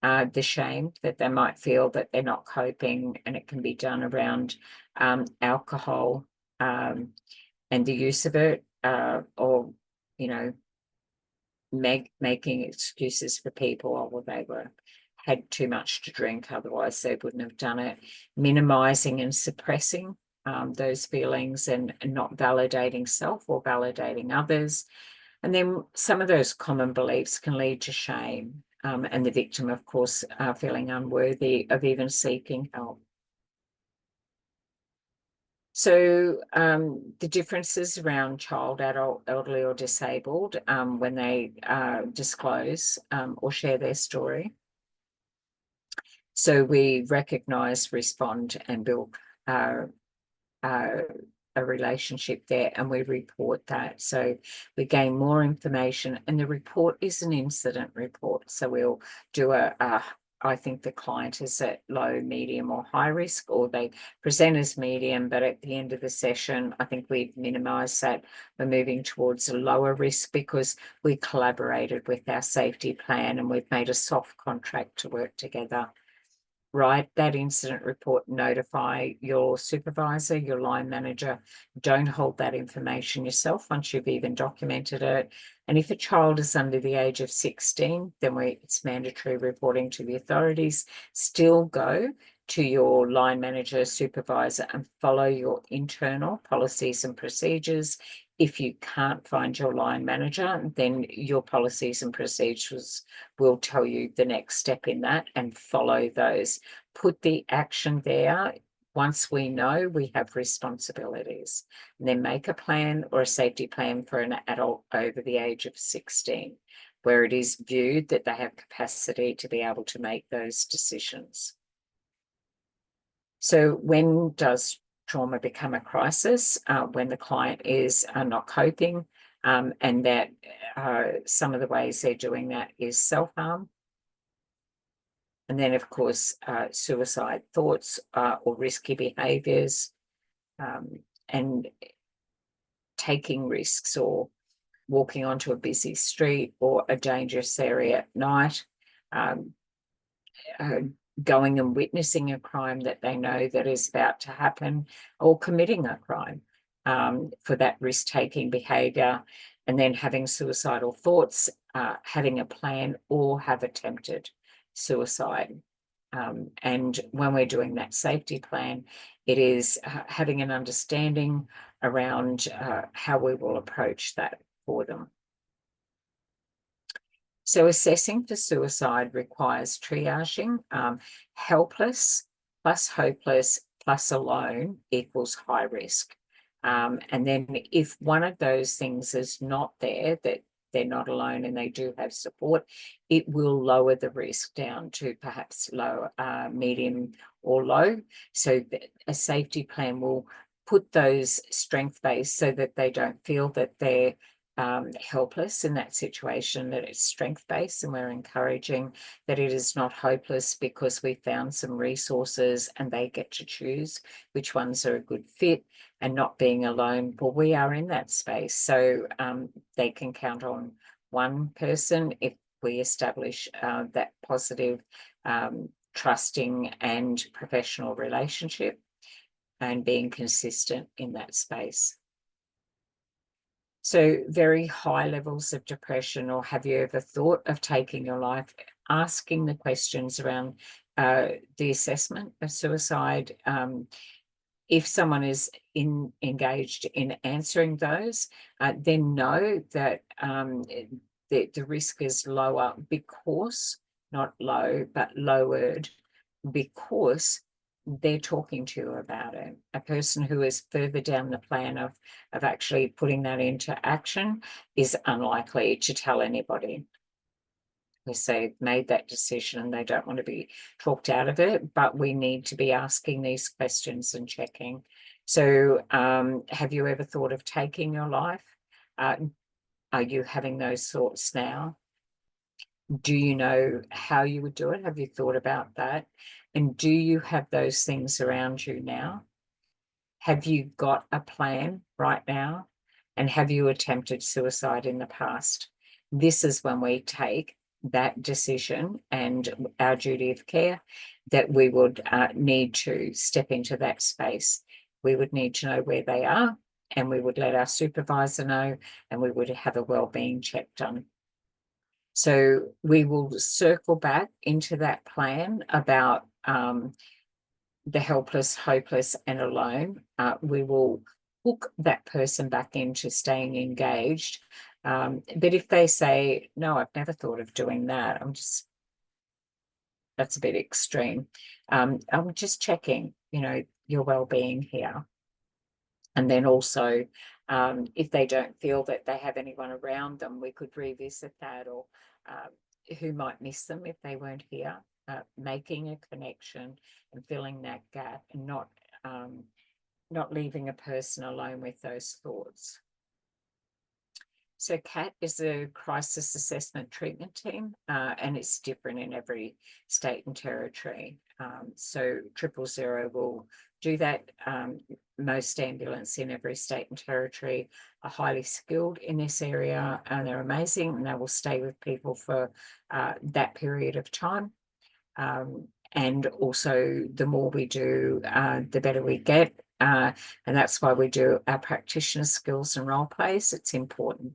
the shame that they might feel that they're not coping, and it can be done around alcohol, and the use of it, or, you know, making excuses for people. Oh, well, they had too much to drink, otherwise they wouldn't have done it. Minimizing and suppressing those feelings, and not validating self or validating others. And then some of those common beliefs can lead to shame, and the victim, of course, feeling unworthy of even seeking help. So the differences around child, adult, elderly, or disabled, when they disclose or share their story. So we recognise, respond, and build a relationship there, and we report that. So we gain more information, and the report is an incident report. So we'll do I think the client is at low, medium, or high risk, or they present as medium, but at the end of the session, I think we've minimised that. We're moving towards a lower risk because we collaborated with our safety plan, and we've made a soft contract to work together. Write that incident report, notify your supervisor, your line manager. Don't hold that information yourself once you've even documented it. And if a child is under the age of 16, then it's mandatory reporting to the authorities. Still go to your line manager, supervisor, and follow your internal policies and procedures. If you can't find your line manager, then your policies and procedures will tell you the next step in that, and follow those. Put the action there. Once we know, we have responsibilities. And then make a plan or a safety plan for an adult over the age of 16, where it is viewed that they have capacity to be able to make those decisions. So when does trauma become a crisis when the client is not coping, and that some of the ways they're doing that is self-harm. And then, of course, suicide thoughts or risky behaviours, and taking risks, or walking onto a busy street or a dangerous area at night, going and witnessing a crime that they know that is about to happen, or committing a crime for that risk-taking behaviour, and then having suicidal thoughts, having a plan, or have attempted suicide. And when we're doing that safety plan, it is having an understanding around how we will approach that for them. So assessing for suicide requires triaging. Helpless plus hopeless plus alone equals high risk. And then if one of those things is not there, that they're not alone and they do have support, it will lower the risk down to perhaps low, medium or low. So a safety plan will put those strength-based so that they don't feel that they're helpless in that situation, that it's strength-based, and we're encouraging that it is not hopeless because we found some resources and they get to choose which ones are a good fit, and not being alone. Well, we are in that space, so they can count on one person if we establish that positive, trusting and professional relationship, and being consistent in that space. So very high levels of depression, or have you ever thought of taking your life? Asking the questions around the assessment of suicide. If someone is engaged in answering those, then know that the risk is lower, because, not low, but lowered, because they're talking to you about it. A person who is further down the plan of actually putting that into action is unlikely to tell anybody. They say made that decision and they don't want to be talked out of it, but we need to be asking these questions and checking. So have you ever thought of taking your life? Are you having those thoughts now? Do you know how you would do it? Have you thought about that? And do you have those things around you now? Have you got a plan right now? And have you attempted suicide in the past? This is when we take that decision and our duty of care, that we would need to step into that space. We would need to know where they are, and we would let our supervisor know, and we would have a wellbeing check done. So we will circle back into that plan about the helpless, hopeless, and alone. We will hook that person back into staying engaged. But if they say, no, I've never thought of doing that, that's a bit extreme. I'm just checking, your well-being here. And then also, if they don't feel that they have anyone around them, we could revisit that, or who might miss them if they weren't here, making a connection and filling that gap, and not leaving a person alone with those thoughts. So CAT is a crisis assessment treatment team, and it's different in every state and territory. So 000 will do that. Most ambulance in every state and territory are highly skilled in this area, and they're amazing, and they will stay with people for that period of time. And also, the more we do, the better we get. And that's why we do our practitioner skills and role plays. It's important.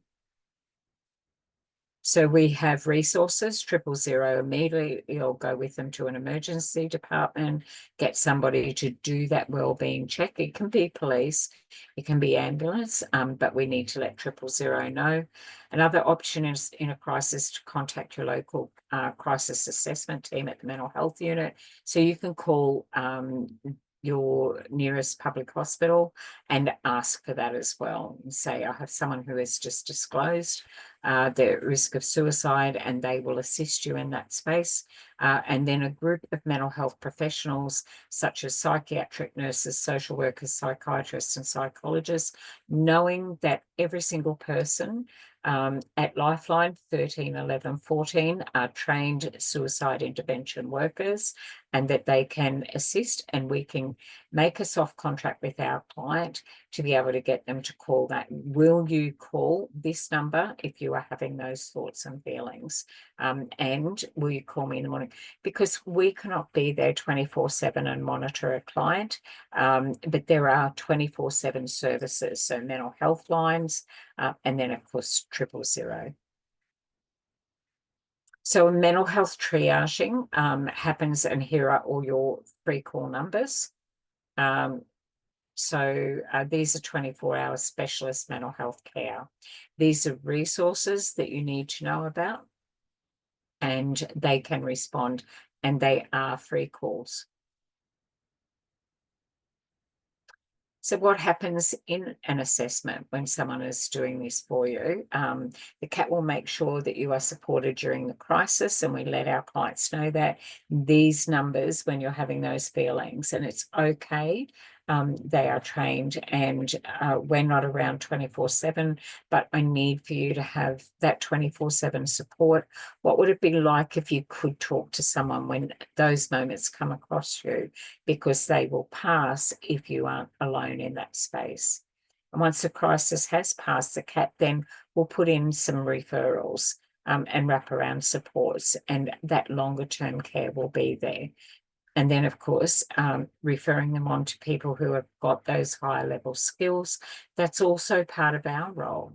So we have resources. 000 immediately, you'll go with them to an emergency department, get somebody to do that wellbeing check. It can be police, it can be ambulance, but we need to let 000 know. Another option is, in a crisis, to contact your local crisis assessment team at the mental health unit. So you can call your nearest public hospital and ask for that as well. And say, I have someone who has just disclosed their risk of suicide, and they will assist you in that space. And then a group of mental health professionals, such as psychiatric nurses, social workers, psychiatrists, and psychologists, knowing that every single person at Lifeline 13, 11, 14 are trained suicide intervention workers, and that they can assist, and we can make a soft contract with our client to be able to get them to call that. Will you call this number if you are having those thoughts and feelings? And will you call me in the morning? Because we cannot be there 24/7 and monitor a client, but there are 24/7 services, so mental health lines, and then of course 000. So mental health triaging happens, and here are all your free call numbers. So these are 24-hour specialist mental health care. These are resources that you need to know about, and they can respond, and they are free calls. So what happens in an assessment when someone is doing this for you? The CAT will make sure that you are supported during the crisis, and we let our clients know that these numbers, when you're having those feelings, and it's okay, they are trained, and we're not around 24/7, but I need for you to have that 24/7 support. What would it be like if you could talk to someone when those moments come across you? Because they will pass if you aren't alone in that space. And once the crisis has passed, the CAT then will put in some referrals and wraparound supports, and that longer term care will be there. And then, of course, referring them on to people who have got those higher level skills. That's also part of our role,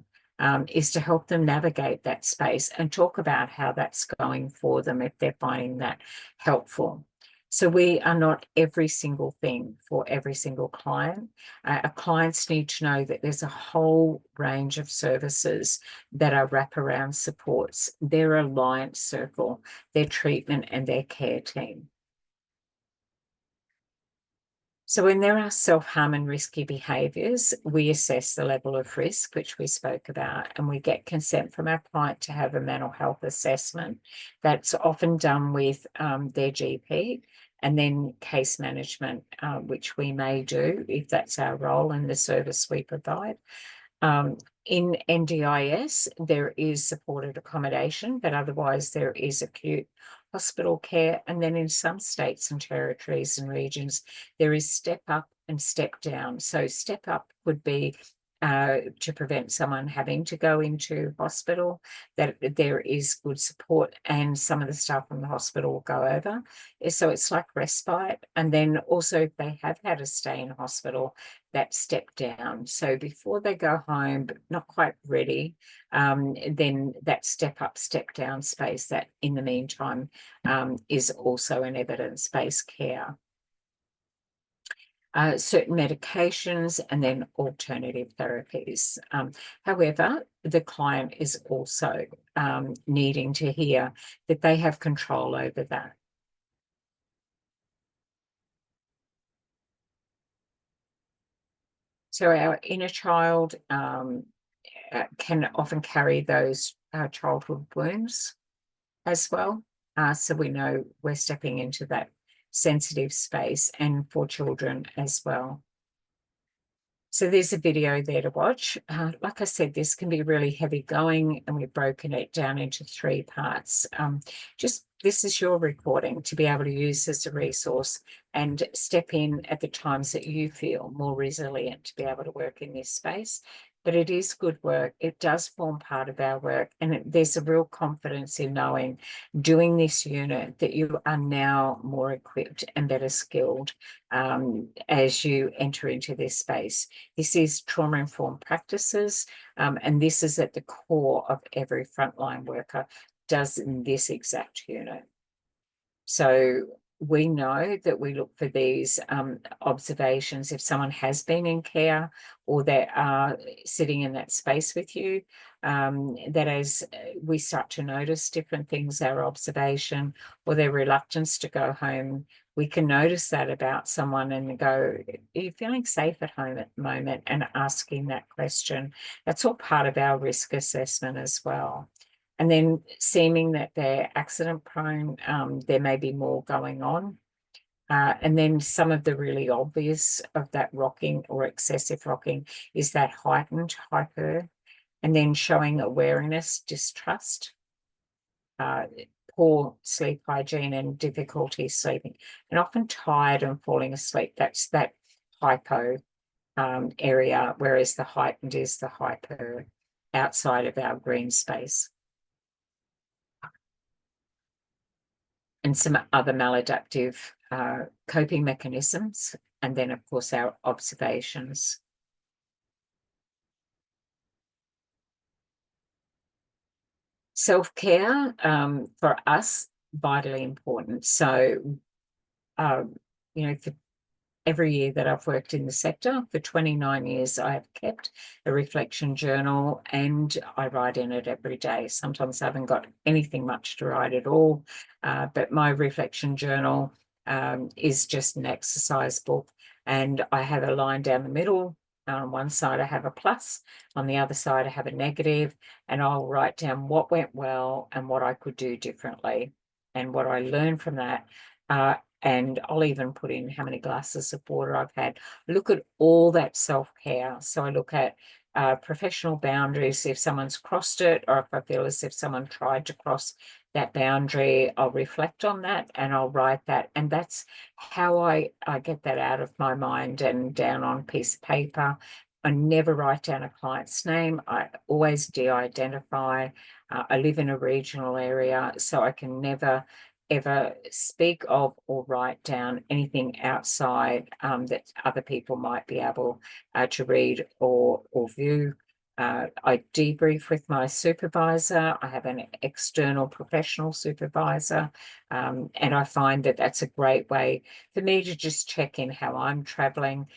is to help them navigate that space and talk about how that's going for them if they're finding that helpful. So we are not every single thing for every single client. Our clients need to know that there's a whole range of services that are wraparound supports, their alliance circle, their treatment and their care team. So when there are self-harm and risky behaviours, we assess the level of risk, which we spoke about, and we get consent from our client to have a mental health assessment. That's often done with their GP, and then case management, which we may do if that's our role in the service we provide. In NDIS, there is supported accommodation, but otherwise there is acute hospital care. And then in some states and territories and regions, there is step up and step down. So step up would be to prevent someone having to go into hospital, that there is good support, and some of the staff from the hospital will go over. So it's like respite. And then also if they have had a stay in hospital, that step down. So before they go home, but not quite ready, then that step up, step down space, that in the meantime is also an evidence-based care. Certain medications, and then alternative therapies. However, the client is also needing to hear that they have control over that. So our inner child can often carry those childhood wounds as well. So we know we're stepping into that sensitive space, and for children as well. So there's a video there to watch. Like I said, this can be really heavy going, and we've broken it down into 3 parts. Just this is your recording to be able to use as a resource and step in at the times that you feel more resilient to be able to work in this space. But it is good work. It does form part of our work. And there's a real confidence in knowing, doing this unit, that you are now more equipped and better skilled as you enter into this space. This is trauma-informed practices, and this is at the core of every frontline worker does this exact unit. So we know that we look for these observations if someone has been in care or they are sitting in that space with you, that as we start to notice different things, our observation or their reluctance to go home, we can notice that about someone and go, are you feeling safe at home at the moment? And asking that question. That's all part of our risk assessment as well. And then seeming that they're accident prone, there may be more going on. And then some of the really obvious of that rocking or excessive rocking is that heightened hyper, and then showing awareness, distrust, poor sleep hygiene and difficulty sleeping, and often tired and falling asleep. That's that hypo area, whereas the heightened is the hyper outside of our green space. And some other maladaptive coping mechanisms, and then, of course, our observations. Self-care, for us, vitally important. So, you know, for every year that I've worked in the sector, for 29 years, I have kept a reflection journal and I write in it every day. Sometimes I haven't got anything much to write at all, but my reflection journal is just an exercise book, and I have a line down the middle. On one side, I have a plus, on the other side, I have a negative, and I'll write down what went well and what I could do differently and what I learned from that. And I'll even put in how many glasses of water I've had. Look at all that self-care. So I look at professional boundaries. If someone's crossed it, or if I feel as if someone tried to cross that boundary, I'll reflect on that and I'll write that. And that's how I get that out of my mind and down on a piece of paper. I never write down a client's name. I always de-identify. I live in a regional area, so I can never ever speak of or write down anything outside that other people might be able to read or view. I debrief with my supervisor. I have an external professional supervisor, and I find that that's a great way for me to just check in how I'm traveling.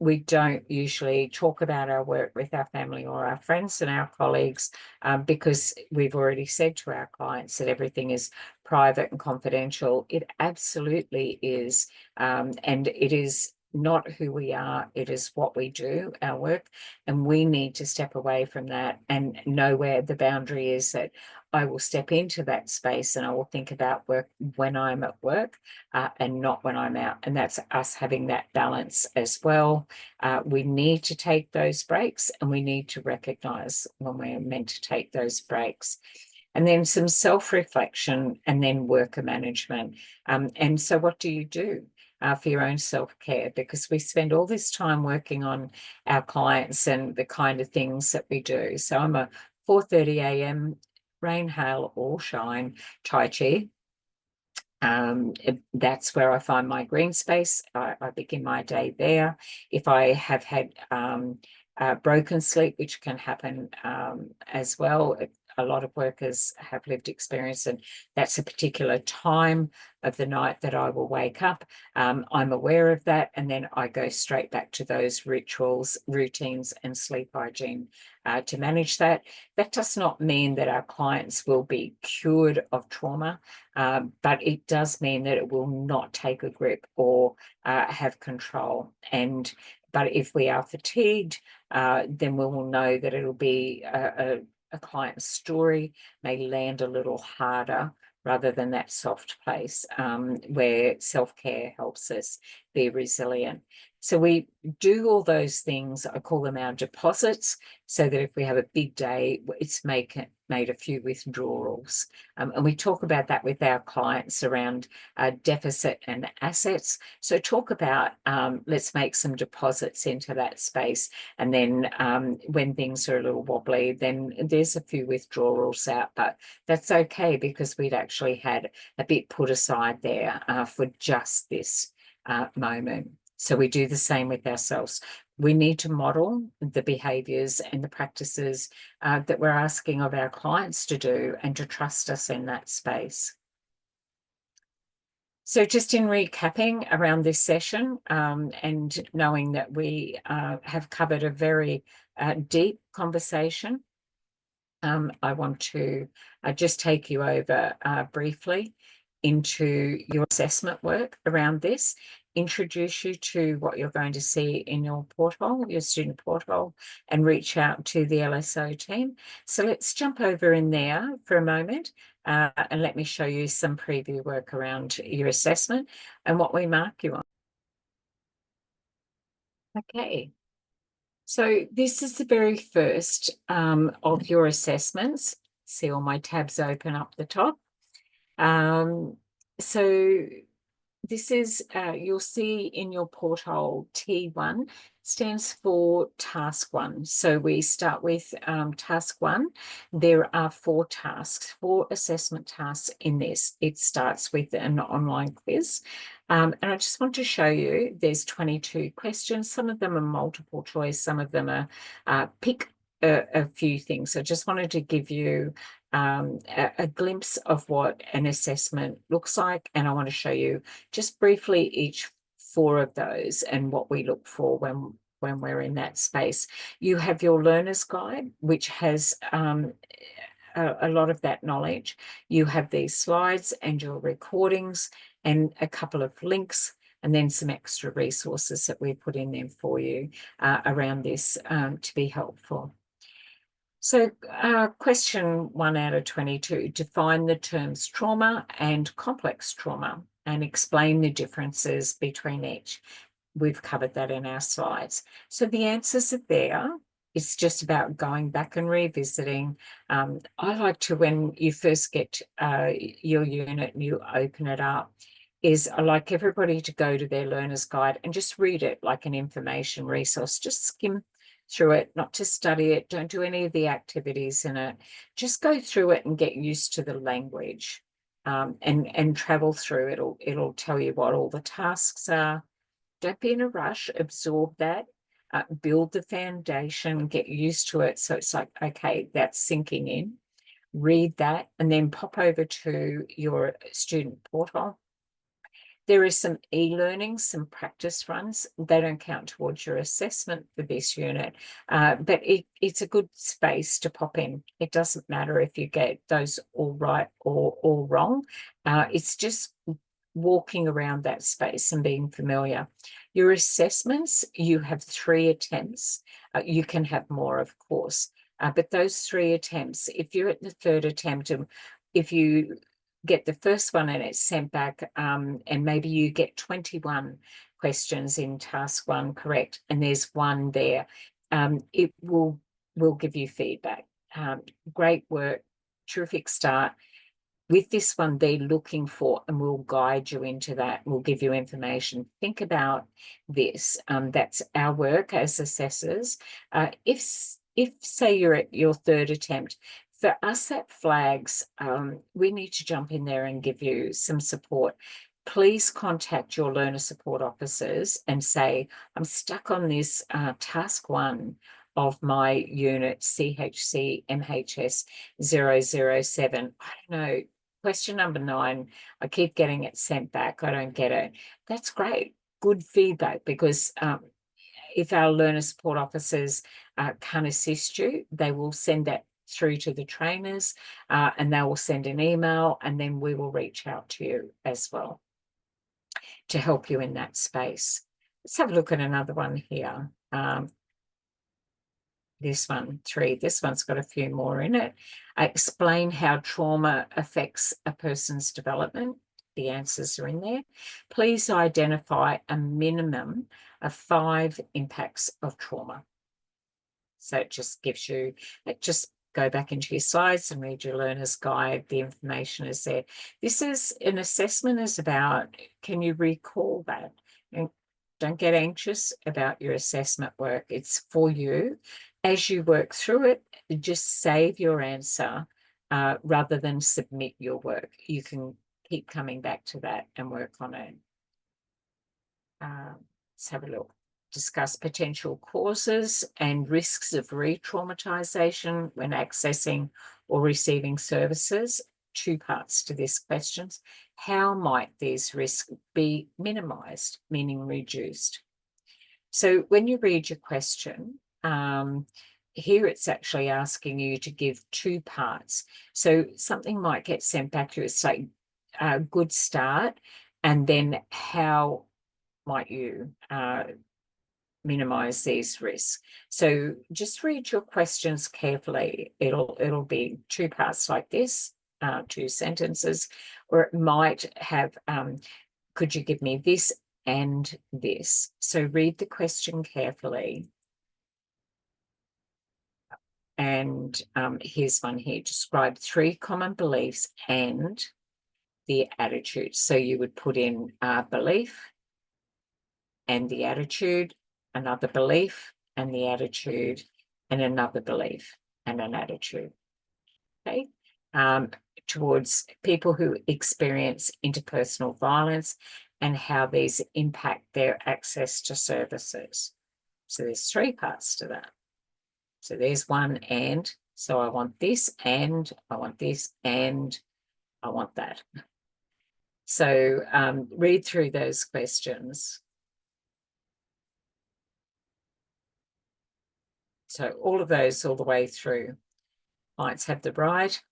We don't usually talk about our work with our family or our friends and our colleagues, because we've already said to our clients that everything is private and confidential. It absolutely is, and it is not who we are, it is what we do, our work, and we need to step away from that and know where the boundary is, that I will step into that space and I will think about work when I'm at work, and not when I'm out. And that's us having that balance as well. We need to take those breaks, and we need to recognize when we're meant to take those breaks. And then some self-reflection, and then worker management. And so what do you do for your own self-care? Because we spend all this time working on our clients and the kind of things that we do. So I'm a 4:30 a.m. rain, hail or shine Tai Chi. That's where I find my green space. I begin my day there. If I have had broken sleep, which can happen as well, a lot of workers have lived experience, and that's a particular time of the night that I will wake up. I'm aware of that, and then I go straight back to those rituals, routines, and sleep hygiene to manage that. That does not mean that our clients will be cured of trauma, but it does mean that it will not take a grip or have control. But if we are fatigued, then we will know that it'll be a client's story may land a little harder, rather than that soft place where self-care helps us be resilient. So we do all those things. I call them our deposits, so that if we have a big day, it's made a few withdrawals. And we talk about that with our clients around deficit and assets. So talk about, let's make some deposits into that space. And then when things are a little wobbly, then there's a few withdrawals out, but that's okay, because we'd actually had a bit put aside there for just this moment. So we do the same with ourselves. We need to model the behaviours and the practices that we're asking of our clients to do, and to trust us in that space. So just in recapping around this session, and knowing that we have covered a very deep conversation, I want to just take you over briefly into your assessment work around this, introduce you to what you're going to see in your portal, your student portal, and reach out to the LSO team. So let's jump over in there for a moment and let me show you some preview work around your assessment and what we mark you on. Okay. So this is the very first of your assessments. See all my tabs open up the top. So this is, you'll see in your porthole T1 stands for task 1. So we start with task 1. There are 4 tasks, 4 assessment tasks in this. It starts with an online quiz. And I just want to show you, there's 22 questions. Some of them are multiple choice, some of them are pick a few things. So I just wanted to give you a glimpse of what an assessment looks like, and I want to show you just briefly each 4 of those and what we look for when we're in that space. You have your learner's guide, which has a lot of that knowledge. You have these slides and your recordings and a couple of links, and then some extra resources that we put in there for you around this to be helpful. So question 1 out of 22, define the terms trauma and complex trauma and explain the differences between each. We've covered that in our slides. So the answers are there. It's just about going back and revisiting. I like to, when you first get your unit and you open it up, I like everybody to go to their learner's guide and just read it like an information resource. Just skim through it, not to study it. Don't do any of the activities in it. Just go through it and get used to the language and travel through it. It'll tell you what all the tasks are. Don't be in a rush. Absorb that. Build the foundation. Get used to it. So it's like, okay, that's sinking in. Read that and then pop over to your student portal. There is some e-learning, some practice runs. They don't count towards your assessment for this unit, but it's a good space to pop in. It doesn't matter if you get those all right or all wrong. It's just walking around that space and being familiar. Your assessments, you have 3 attempts. You can have more, of course, but those 3 attempts, if you're at the 3rd attempt, and if you get the first one and it's sent back, and maybe you get 21 questions in task 1 correct, and there's 1 there, it will give you feedback. Great work, terrific start. With this one, they're looking for, and we'll guide you into that. We'll give you information. Think about this. That's our work as assessors. If say you're at your 3rd attempt, for us that flags, we need to jump in there and give you some support. Please contact your learner support officers and say, I'm stuck on this task 1 of my unit CHCMHS007. I don't know, question number 9, I keep getting it sent back. I don't get it. That's great. Good feedback, because if our learner support officers can't assist you, they will send that through to the trainers and they will send an email, and then we will reach out to you as well to help you in that space. Let's have a look at another one here. This one, 3, this one's got a few more in it. Explain how trauma affects a person's development. The answers are in there. Please identify a minimum of 5 impacts of trauma. So it just gives you, just go back into your slides and read your learner's guide. The information is there. This is an assessment, is about, can you recall that? And don't get anxious about your assessment work. It's for you. As you work through it, just save your answer rather than submit your work. You can keep coming back to that and work on it. Let's have a look. Discuss potential causes and risks of re-traumatization when accessing or receiving services. 2 parts to this question. how might these risks be minimised, meaning reduced? So when you read your question, here it's actually asking you to give two parts. So something might get sent back to you, it's like a good start, and then how might you minimize these risks? So just read your questions carefully. It'll be two parts like this, two sentences, or it might have, could you give me this and this? So read the question carefully. And here's one here, describe 3 common beliefs and the attitude. So you would put in belief and the attitude, another belief and the attitude, and another belief and an attitude. Okay. Towards people who experience interpersonal violence and how these impact their access to services. So there's 3 parts to that. So there's one and, so I want this and I want this and I want that. So read through those questions. So all of those all the way through. Clients have the right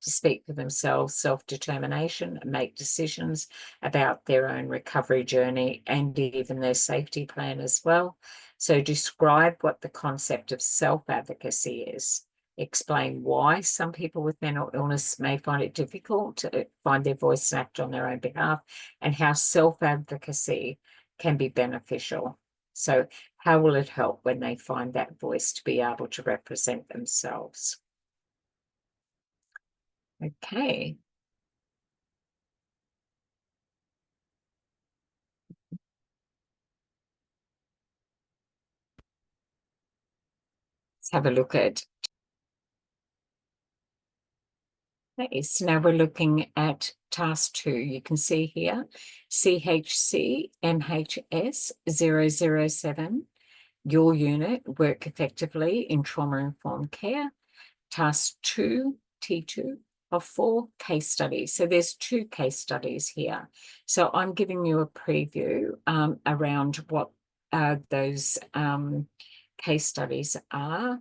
to speak for themselves, self-determination, and make decisions about their own recovery journey and even their safety plan as well. So describe what the concept of self-advocacy is. Explain why some people with mental illness may find it difficult to find their voice and act on their own behalf, and how self-advocacy can be beneficial. So how will it help when they find that voice to be able to represent themselves? Okay. Let's have a look at. Okay, so now we're looking at task 2. You can see here, CHCMHS007, your unit, work effectively in trauma-informed care. Task 2, T2 of 4, case studies. So there's 2 case studies here. So I'm giving you a preview around what those case studies are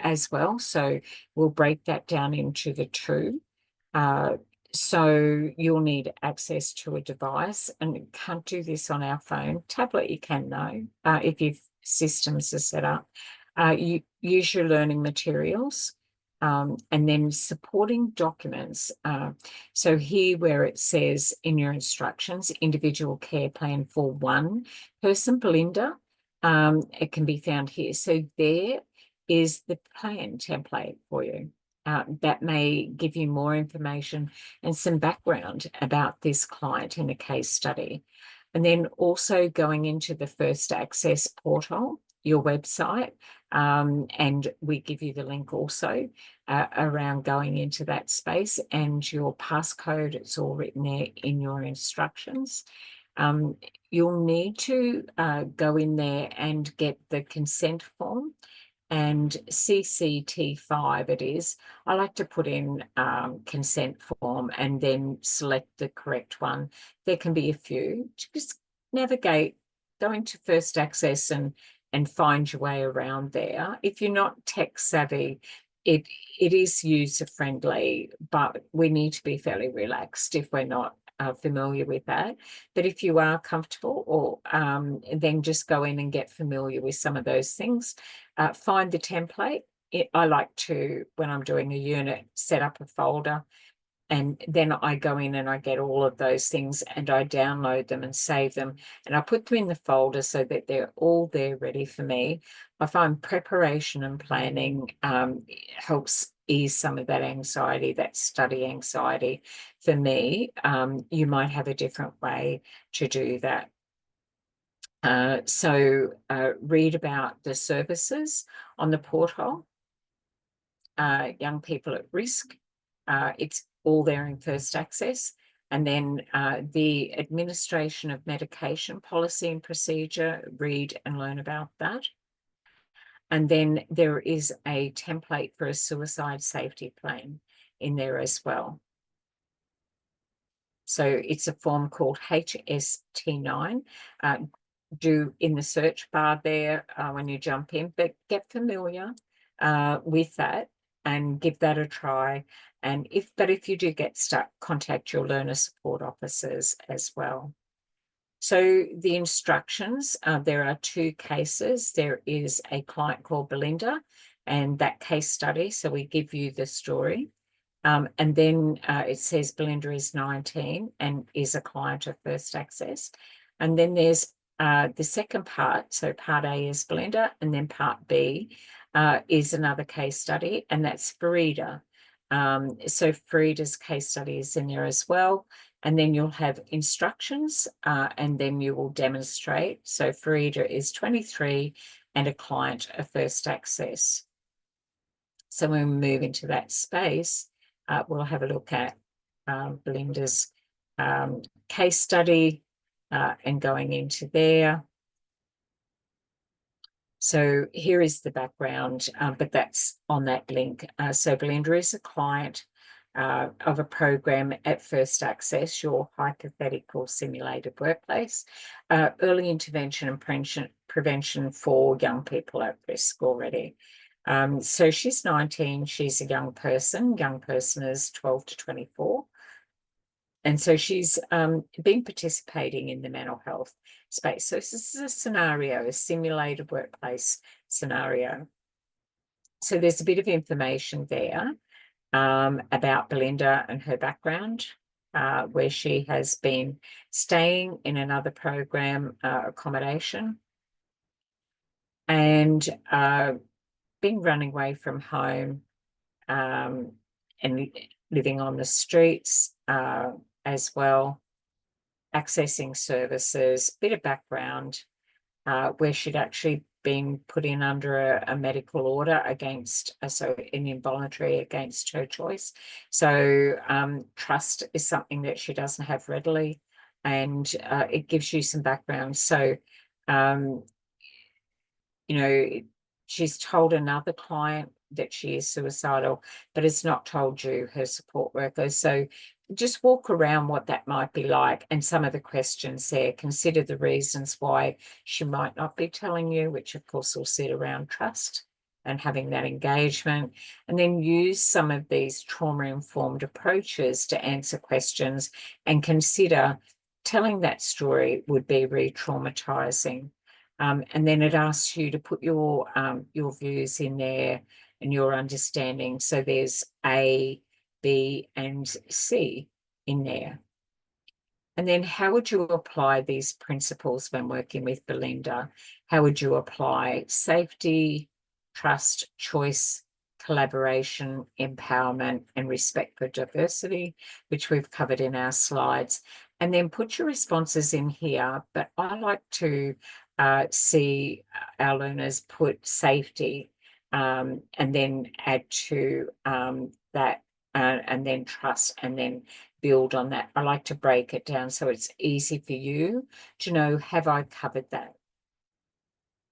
as well. So we'll break that down into the 2. So you'll need access to a device, and you can't do this on our phone. Tablet you can though, if your systems are set up. You use your learning materials, and then supporting documents. So here where it says in your instructions, individual care plan for 1 person, Belinda, it can be found here. So there is the plan template for you. That may give you more information and some background about this client in a case study. And then also going into the First Access portal, your website, and we give you the link also around going into that space, and your passcode, it's all written there in your instructions. You'll need to go in there and get the consent form, and CCT5 it is. I like to put in consent form and then select the correct one. There can be a few. Just navigate, go into First Access and find your way around there. If you're not tech savvy, it is user friendly, but we need to be fairly relaxed if we're not familiar with that. But if you are comfortable, or then just go in and get familiar with some of those things. Find the template. I like to, when I'm doing a unit, set up a folder, and then I go in and I get all of those things and I download them and save them, and I put them in the folder so that they're all there ready for me. I find preparation and planning helps ease some of that anxiety, that study anxiety for me. You might have a different way to do that. So read about the services on the portal. Young people at risk. It's all there in First Access. And then the administration of medication policy and procedure, read and learn about that. And then there is a template for a suicide safety plan in there as well. So it's a form called HST9. Do in the search bar there when you jump in, but get familiar with that and give that a try. And if you do get stuck, contact your learner support officers as well. So the instructions, there are 2 cases. There is a client called Belinda and that case study. So we give you the story. And then it says Belinda is 19 and is a client of First Access. And then there's the second part. So part A is Belinda, and then part B is another case study, and that's Farida. So Farida's case study is in there as well. And then you'll have instructions and then you will demonstrate. So Farida is 23 and a client of First Access. So when we move into that space, we'll have a look at Belinda's case study and going into there. So here is the background, but that's on that link. So Belinda is a client of a program at First Access, your hypothetical simulated workplace, early intervention and prevention for young people at risk already. So she's 19, she's a young person. Young person is 12 to 24. And so she's been participating in the mental health space. So this is a scenario, a simulated workplace scenario. So there's a bit of information there about Belinda and her background, where she has been staying in another program accommodation and been running away from home and living on the streets as well, accessing services, bit of background, where she'd actually been put in under a medical order against, so an involuntary against her choice. So trust is something that she doesn't have readily, and it gives you some background. So, you know, she's told another client that she is suicidal, but it's not told you, her support worker. So just walk around what that might be like and some of the questions there. Consider the reasons why she might not be telling you, which of course will sit around trust and having that engagement, and then use some of these trauma-informed approaches to answer questions and consider telling that story would be re-traumatizing. And then it asks you to put your views in there and your understanding. So there's A, B, and C in there. And then how would you apply these principles when working with Belinda? How would you apply safety, trust, choice, collaboration, empowerment, and respect for diversity, which we've covered in our slides? And then put your responses in here. But I like to see our learners put safety and then add to that and then trust and then build on that. I like to break it down so it's easy for you to know, have I covered that?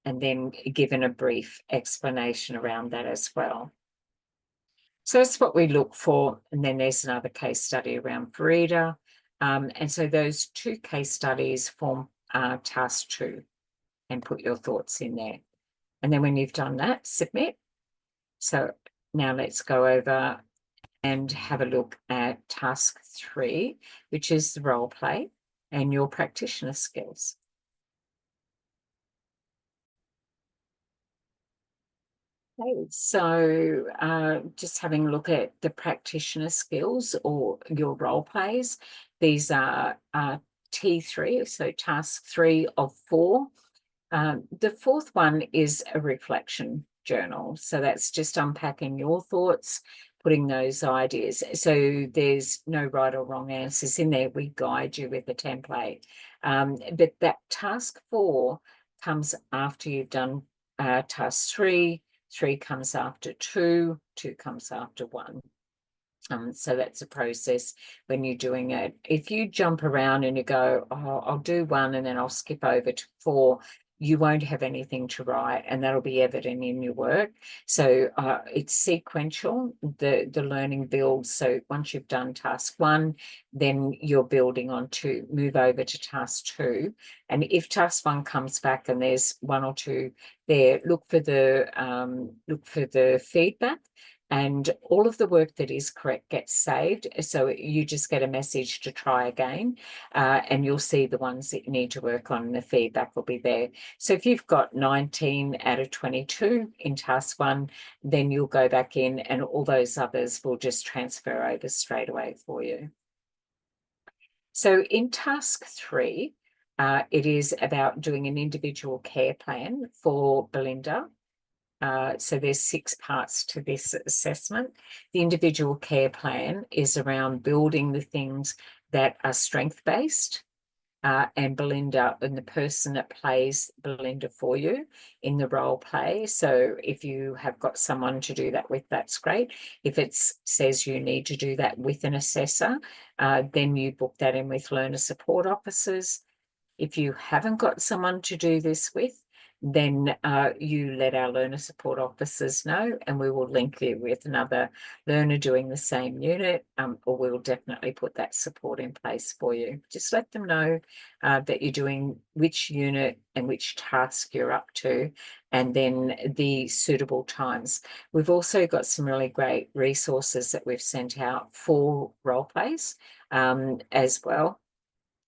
And then given a brief explanation around that as well. So that's what we look for. And then there's another case study around Farida. And so those 2 case studies form task 2, and put your thoughts in there. And then when you've done that, submit. So now let's go over and have a look at task 3, which is the role play and your practitioner skills. Okay, so just having a look at the practitioner skills or your role plays. These are T3, so task 3 of 4. The 4th one is a reflection journal. So that's just unpacking your thoughts, putting those ideas. So there's no right or wrong answers in there. We guide you with a template. But that task 4 comes after you've done task 3. 3 comes after 2. 2 comes after 1. So that's a process when you're doing it. If you jump around and you go, oh, I'll do 1 and then I'll skip over to 4, you won't have anything to write, and that'll be evident in your work. So it's sequential, the learning builds. So once you've done task 1, then you're building on to move over to task 2. And if task 1 comes back and there's 1 or 2 there, look for the feedback. And all of the work that is correct gets saved. So you just get a message to try again, and you'll see the ones that you need to work on, and the feedback will be there. So if you've got 19 out of 22 in task 1, then you'll go back in and all those others will just transfer over straight away for you. So in task 3, it is about doing an individual care plan for Belinda. So there's 6 parts to this assessment. The individual care plan is around building the things that are strength-based, and Belinda, and the person that plays Belinda for you in the role play. So if you have got someone to do that with, that's great. If it says you need to do that with an assessor, then you book that in with learner support officers. If you haven't got someone to do this with, then you let our learner support officers know, and we will link you with another learner doing the same unit, or we will definitely put that support in place for you. Just let them know that you're doing which unit and which task you're up to, and then the suitable times. We've also got some really great resources that we've sent out for role plays as well.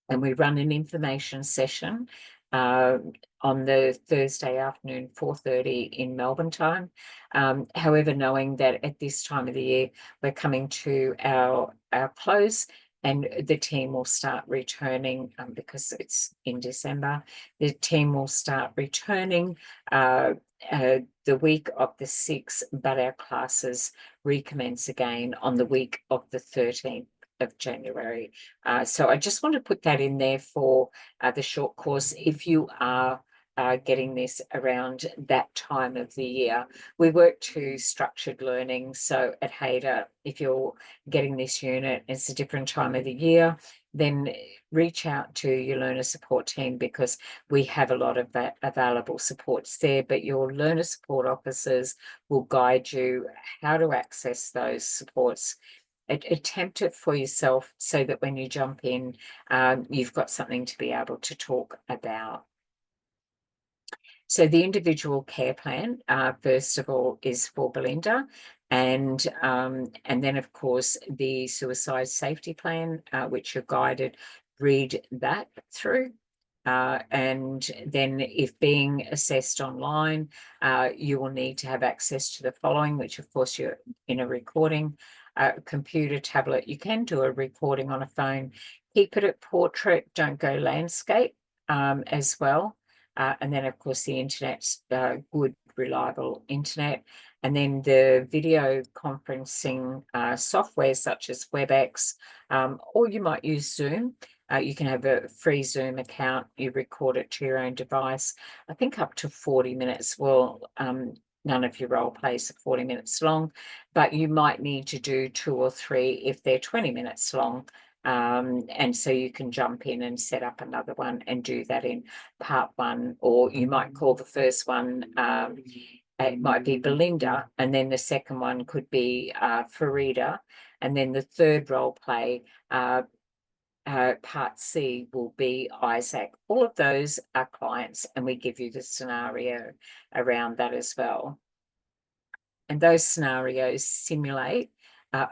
And we run an information session on the Thursday afternoon, 4:30 in Melbourne time. However, knowing that at this time of the year, we're coming to our close, and the team will start returning because it's in December. The team will start returning the week of the 6th, but our classes recommence again on the week of the 13th of January. So I just want to put that in there for the short course. If you are getting this around that time of the year, we work to structured learning. So at Hader, if you're getting this unit, it's a different time of the year, then reach out to your learner support team, because we have a lot of that available supports there, but your learner support officers will guide you how to access those supports. Attempt it for yourself so that when you jump in, you've got something to be able to talk about. So the individual care plan, first of all, is for Belinda, and then of course the suicide safety plan, which you're guided, read that through. And then if being assessed online, you will need to have access to the following, which of course you're in a recording, computer, tablet. You can do a recording on a phone. Keep it at portrait, don't go landscape as well. And then of course the internet's good, reliable internet. And then the video conferencing software such as WebEx, or you might use Zoom. You can have a free Zoom account. You record it to your own device. I think up to 40 minutes. Well, none of your role plays are 40 minutes long, but you might need to do 2 or 3 if they're 20 minutes long. And so you can jump in and set up another one and do that in part 1, or you might call the first one, it might be Belinda, and then the second one could be Farida, and then the third role play, part C, will be Isaac. All of those are clients, and we give you the scenario around that as well. And those scenarios simulate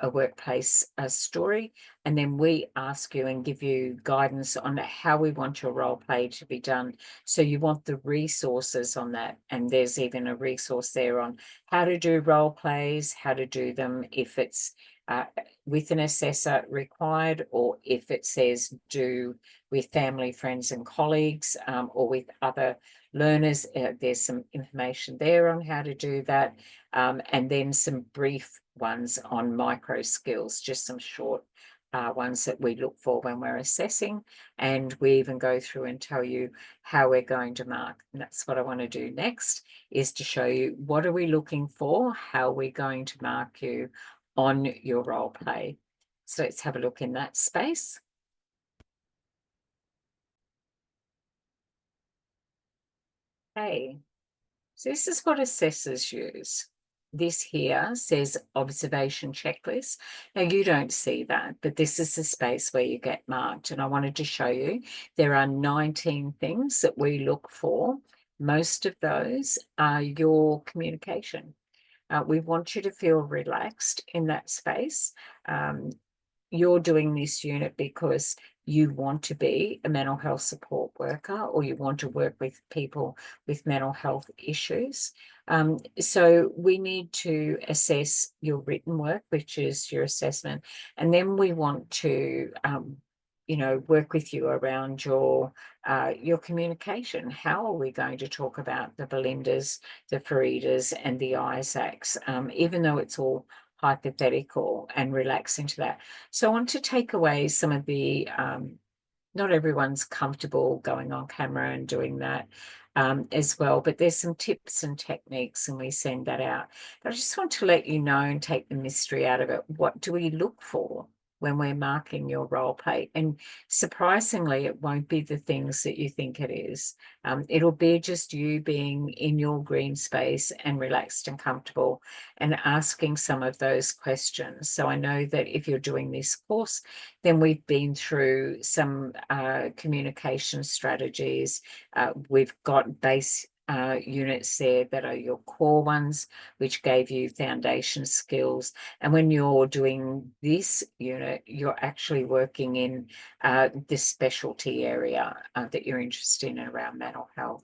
a workplace story, and then we ask you and give you guidance on how we want your role play to be done. So you want the resources on that, and there's even a resource there on how to do role plays, how to do them if it's with an assessor required, or if it says do with family, friends and colleagues, or with other learners. There's some information there on how to do that, and then some brief ones on micro skills, just some short ones that we look for when we're assessing, and we even go through and tell you how we're going to mark. And that's what I want to do next, is to show you what are we looking for, how we're going to mark you on your role play. So let's have a look in that space. Okay, so this is what assessors use. This here says observation checklist. Now you don't see that, but this is the space where you get marked. And I wanted to show you there are 19 things that we look for. Most of those are your communication. We want you to feel relaxed in that space. You're doing this unit because you want to be a mental health support worker or you want to work with people with mental health issues. So we need to assess your written work, which is your assessment, and then we want to work with you around your communication. How are we going to talk about the Belindas, the Faridas, and the Isaacs, even though it's all hypothetical and relax into that. So I want to take away some of the, not everyone's comfortable going on camera and doing that as well, but there's some tips and techniques and we send that out. But I just want to let you know and take the mystery out of it. What do we look for when we're marking your role play? And surprisingly, it won't be the things that you think it is. It'll be just you being in your green space and relaxed and comfortable and asking some of those questions. So I know that if you're doing this course, then we've been through some communication strategies. We've got base units there that are your core ones, which gave you foundation skills. And when you're doing this unit, you're actually working in the specialty area that you're interested in around mental health.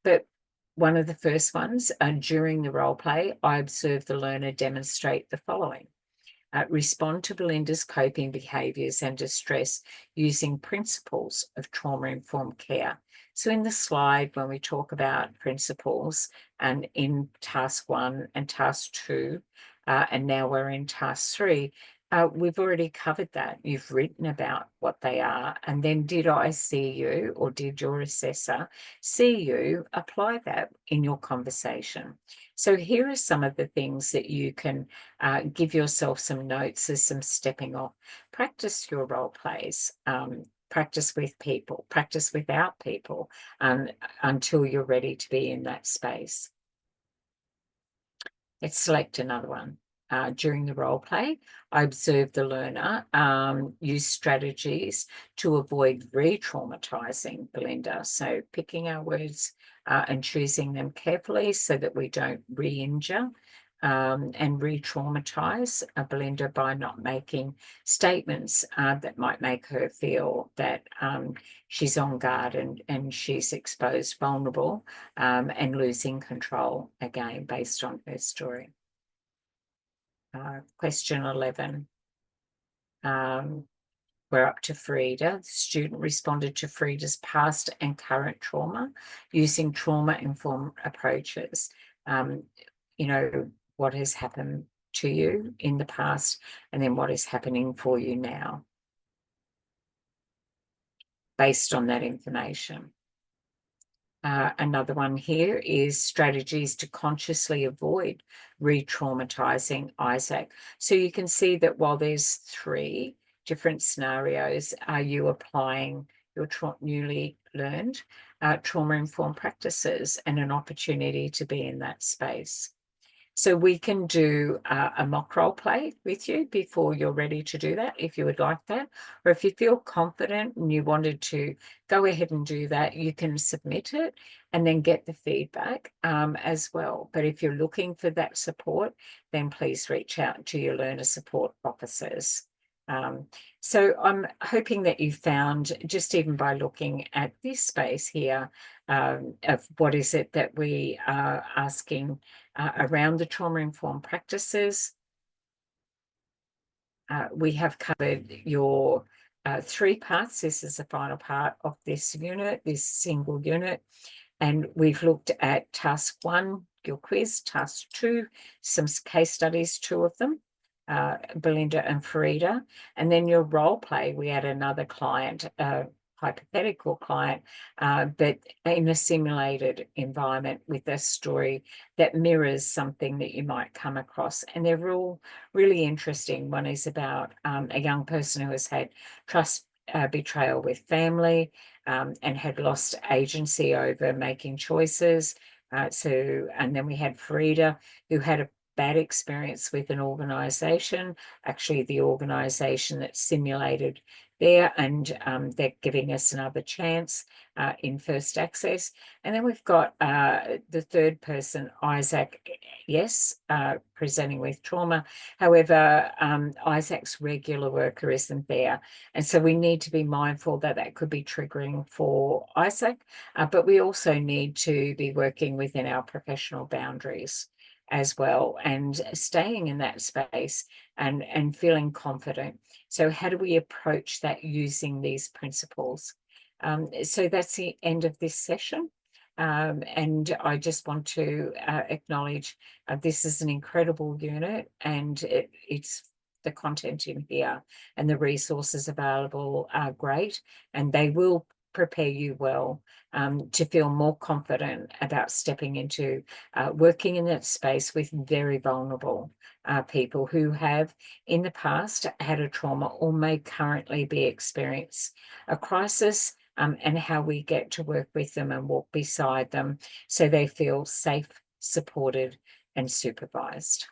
But one of the first ones, during the role play, I observed the learner demonstrate the following. Respond to Belinda's coping behaviours and distress using principles of trauma-informed care. So in the slide, when we talk about principles, and in task 1 and task 2, and now we're in task 3, we've already covered that. You've written about what they are, and then did I see you, or did your assessor see you apply that in your conversation? So here are some of the things that you can give yourself some notes as some stepping off. Practice your role plays. Practice with people, practice without people until you're ready to be in that space. Let's select another one. During the role play, I observed the learner use strategies to avoid re-traumatizing Belinda. So picking our words and choosing them carefully so that we don't re-injure and re-traumatize Belinda by not making statements that might make her feel that she's on guard and she's exposed, vulnerable, and losing control again based on her story. Question 11. We're up to Farida. The student responded to Farida's past and current trauma using trauma-informed approaches. What has happened to you in the past and then what is happening for you now based on that information. Another one here is strategies to consciously avoid re-traumatizing Isaac. So you can see that while there's 3 different scenarios, are you applying your newly learned trauma-informed practices and an opportunity to be in that space? So we can do a mock role play with you before you're ready to do that, if you would like that. Or if you feel confident and you wanted to go ahead and do that, you can submit it and then get the feedback as well. But if you're looking for that support, then please reach out to your learner support officers. So I'm hoping that you found, just even by looking at this space here, of what is it that we are asking around the trauma-informed practices. We have covered your 3 parts. This is the final part of this unit, this single unit. And we've looked at task 1, your quiz, task 2, some case studies, 2 of them. Belinda and Farida, and then your role play, we had another client, hypothetical client, but in a simulated environment with a story that mirrors something that you might come across. And they're all really interesting. One is about a young person who has had trust betrayal with family. and had lost agency over making choices. And then we had Frida, who had a bad experience with an organisation, actually the organisation that simulated there, and they're giving us another chance in First Access. And then we've got the third person, Isaac, yes, presenting with trauma. However, Isaac's regular worker isn't there. And so we need to be mindful that that could be triggering for Isaac, but we also need to be working within our professional boundaries as well, and staying in that space and feeling confident. So how do we approach that using these principles? So that's the end of this session. And I just want to acknowledge this is an incredible unit, and it's the content in here and the resources available are great, and they will prepare you well to feel more confident about stepping into working in that space with very vulnerable people who have in the past had a trauma or may currently be experiencing a crisis, and how we get to work with them and walk beside them so they feel safe, supported, and supervised.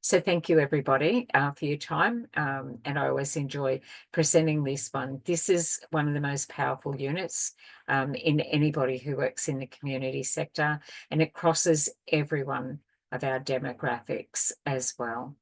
So thank you, everybody, for your time. And I always enjoy presenting this one. This is one of the most powerful units in anybody who works in the community sector, and it crosses every one of our demographics as well.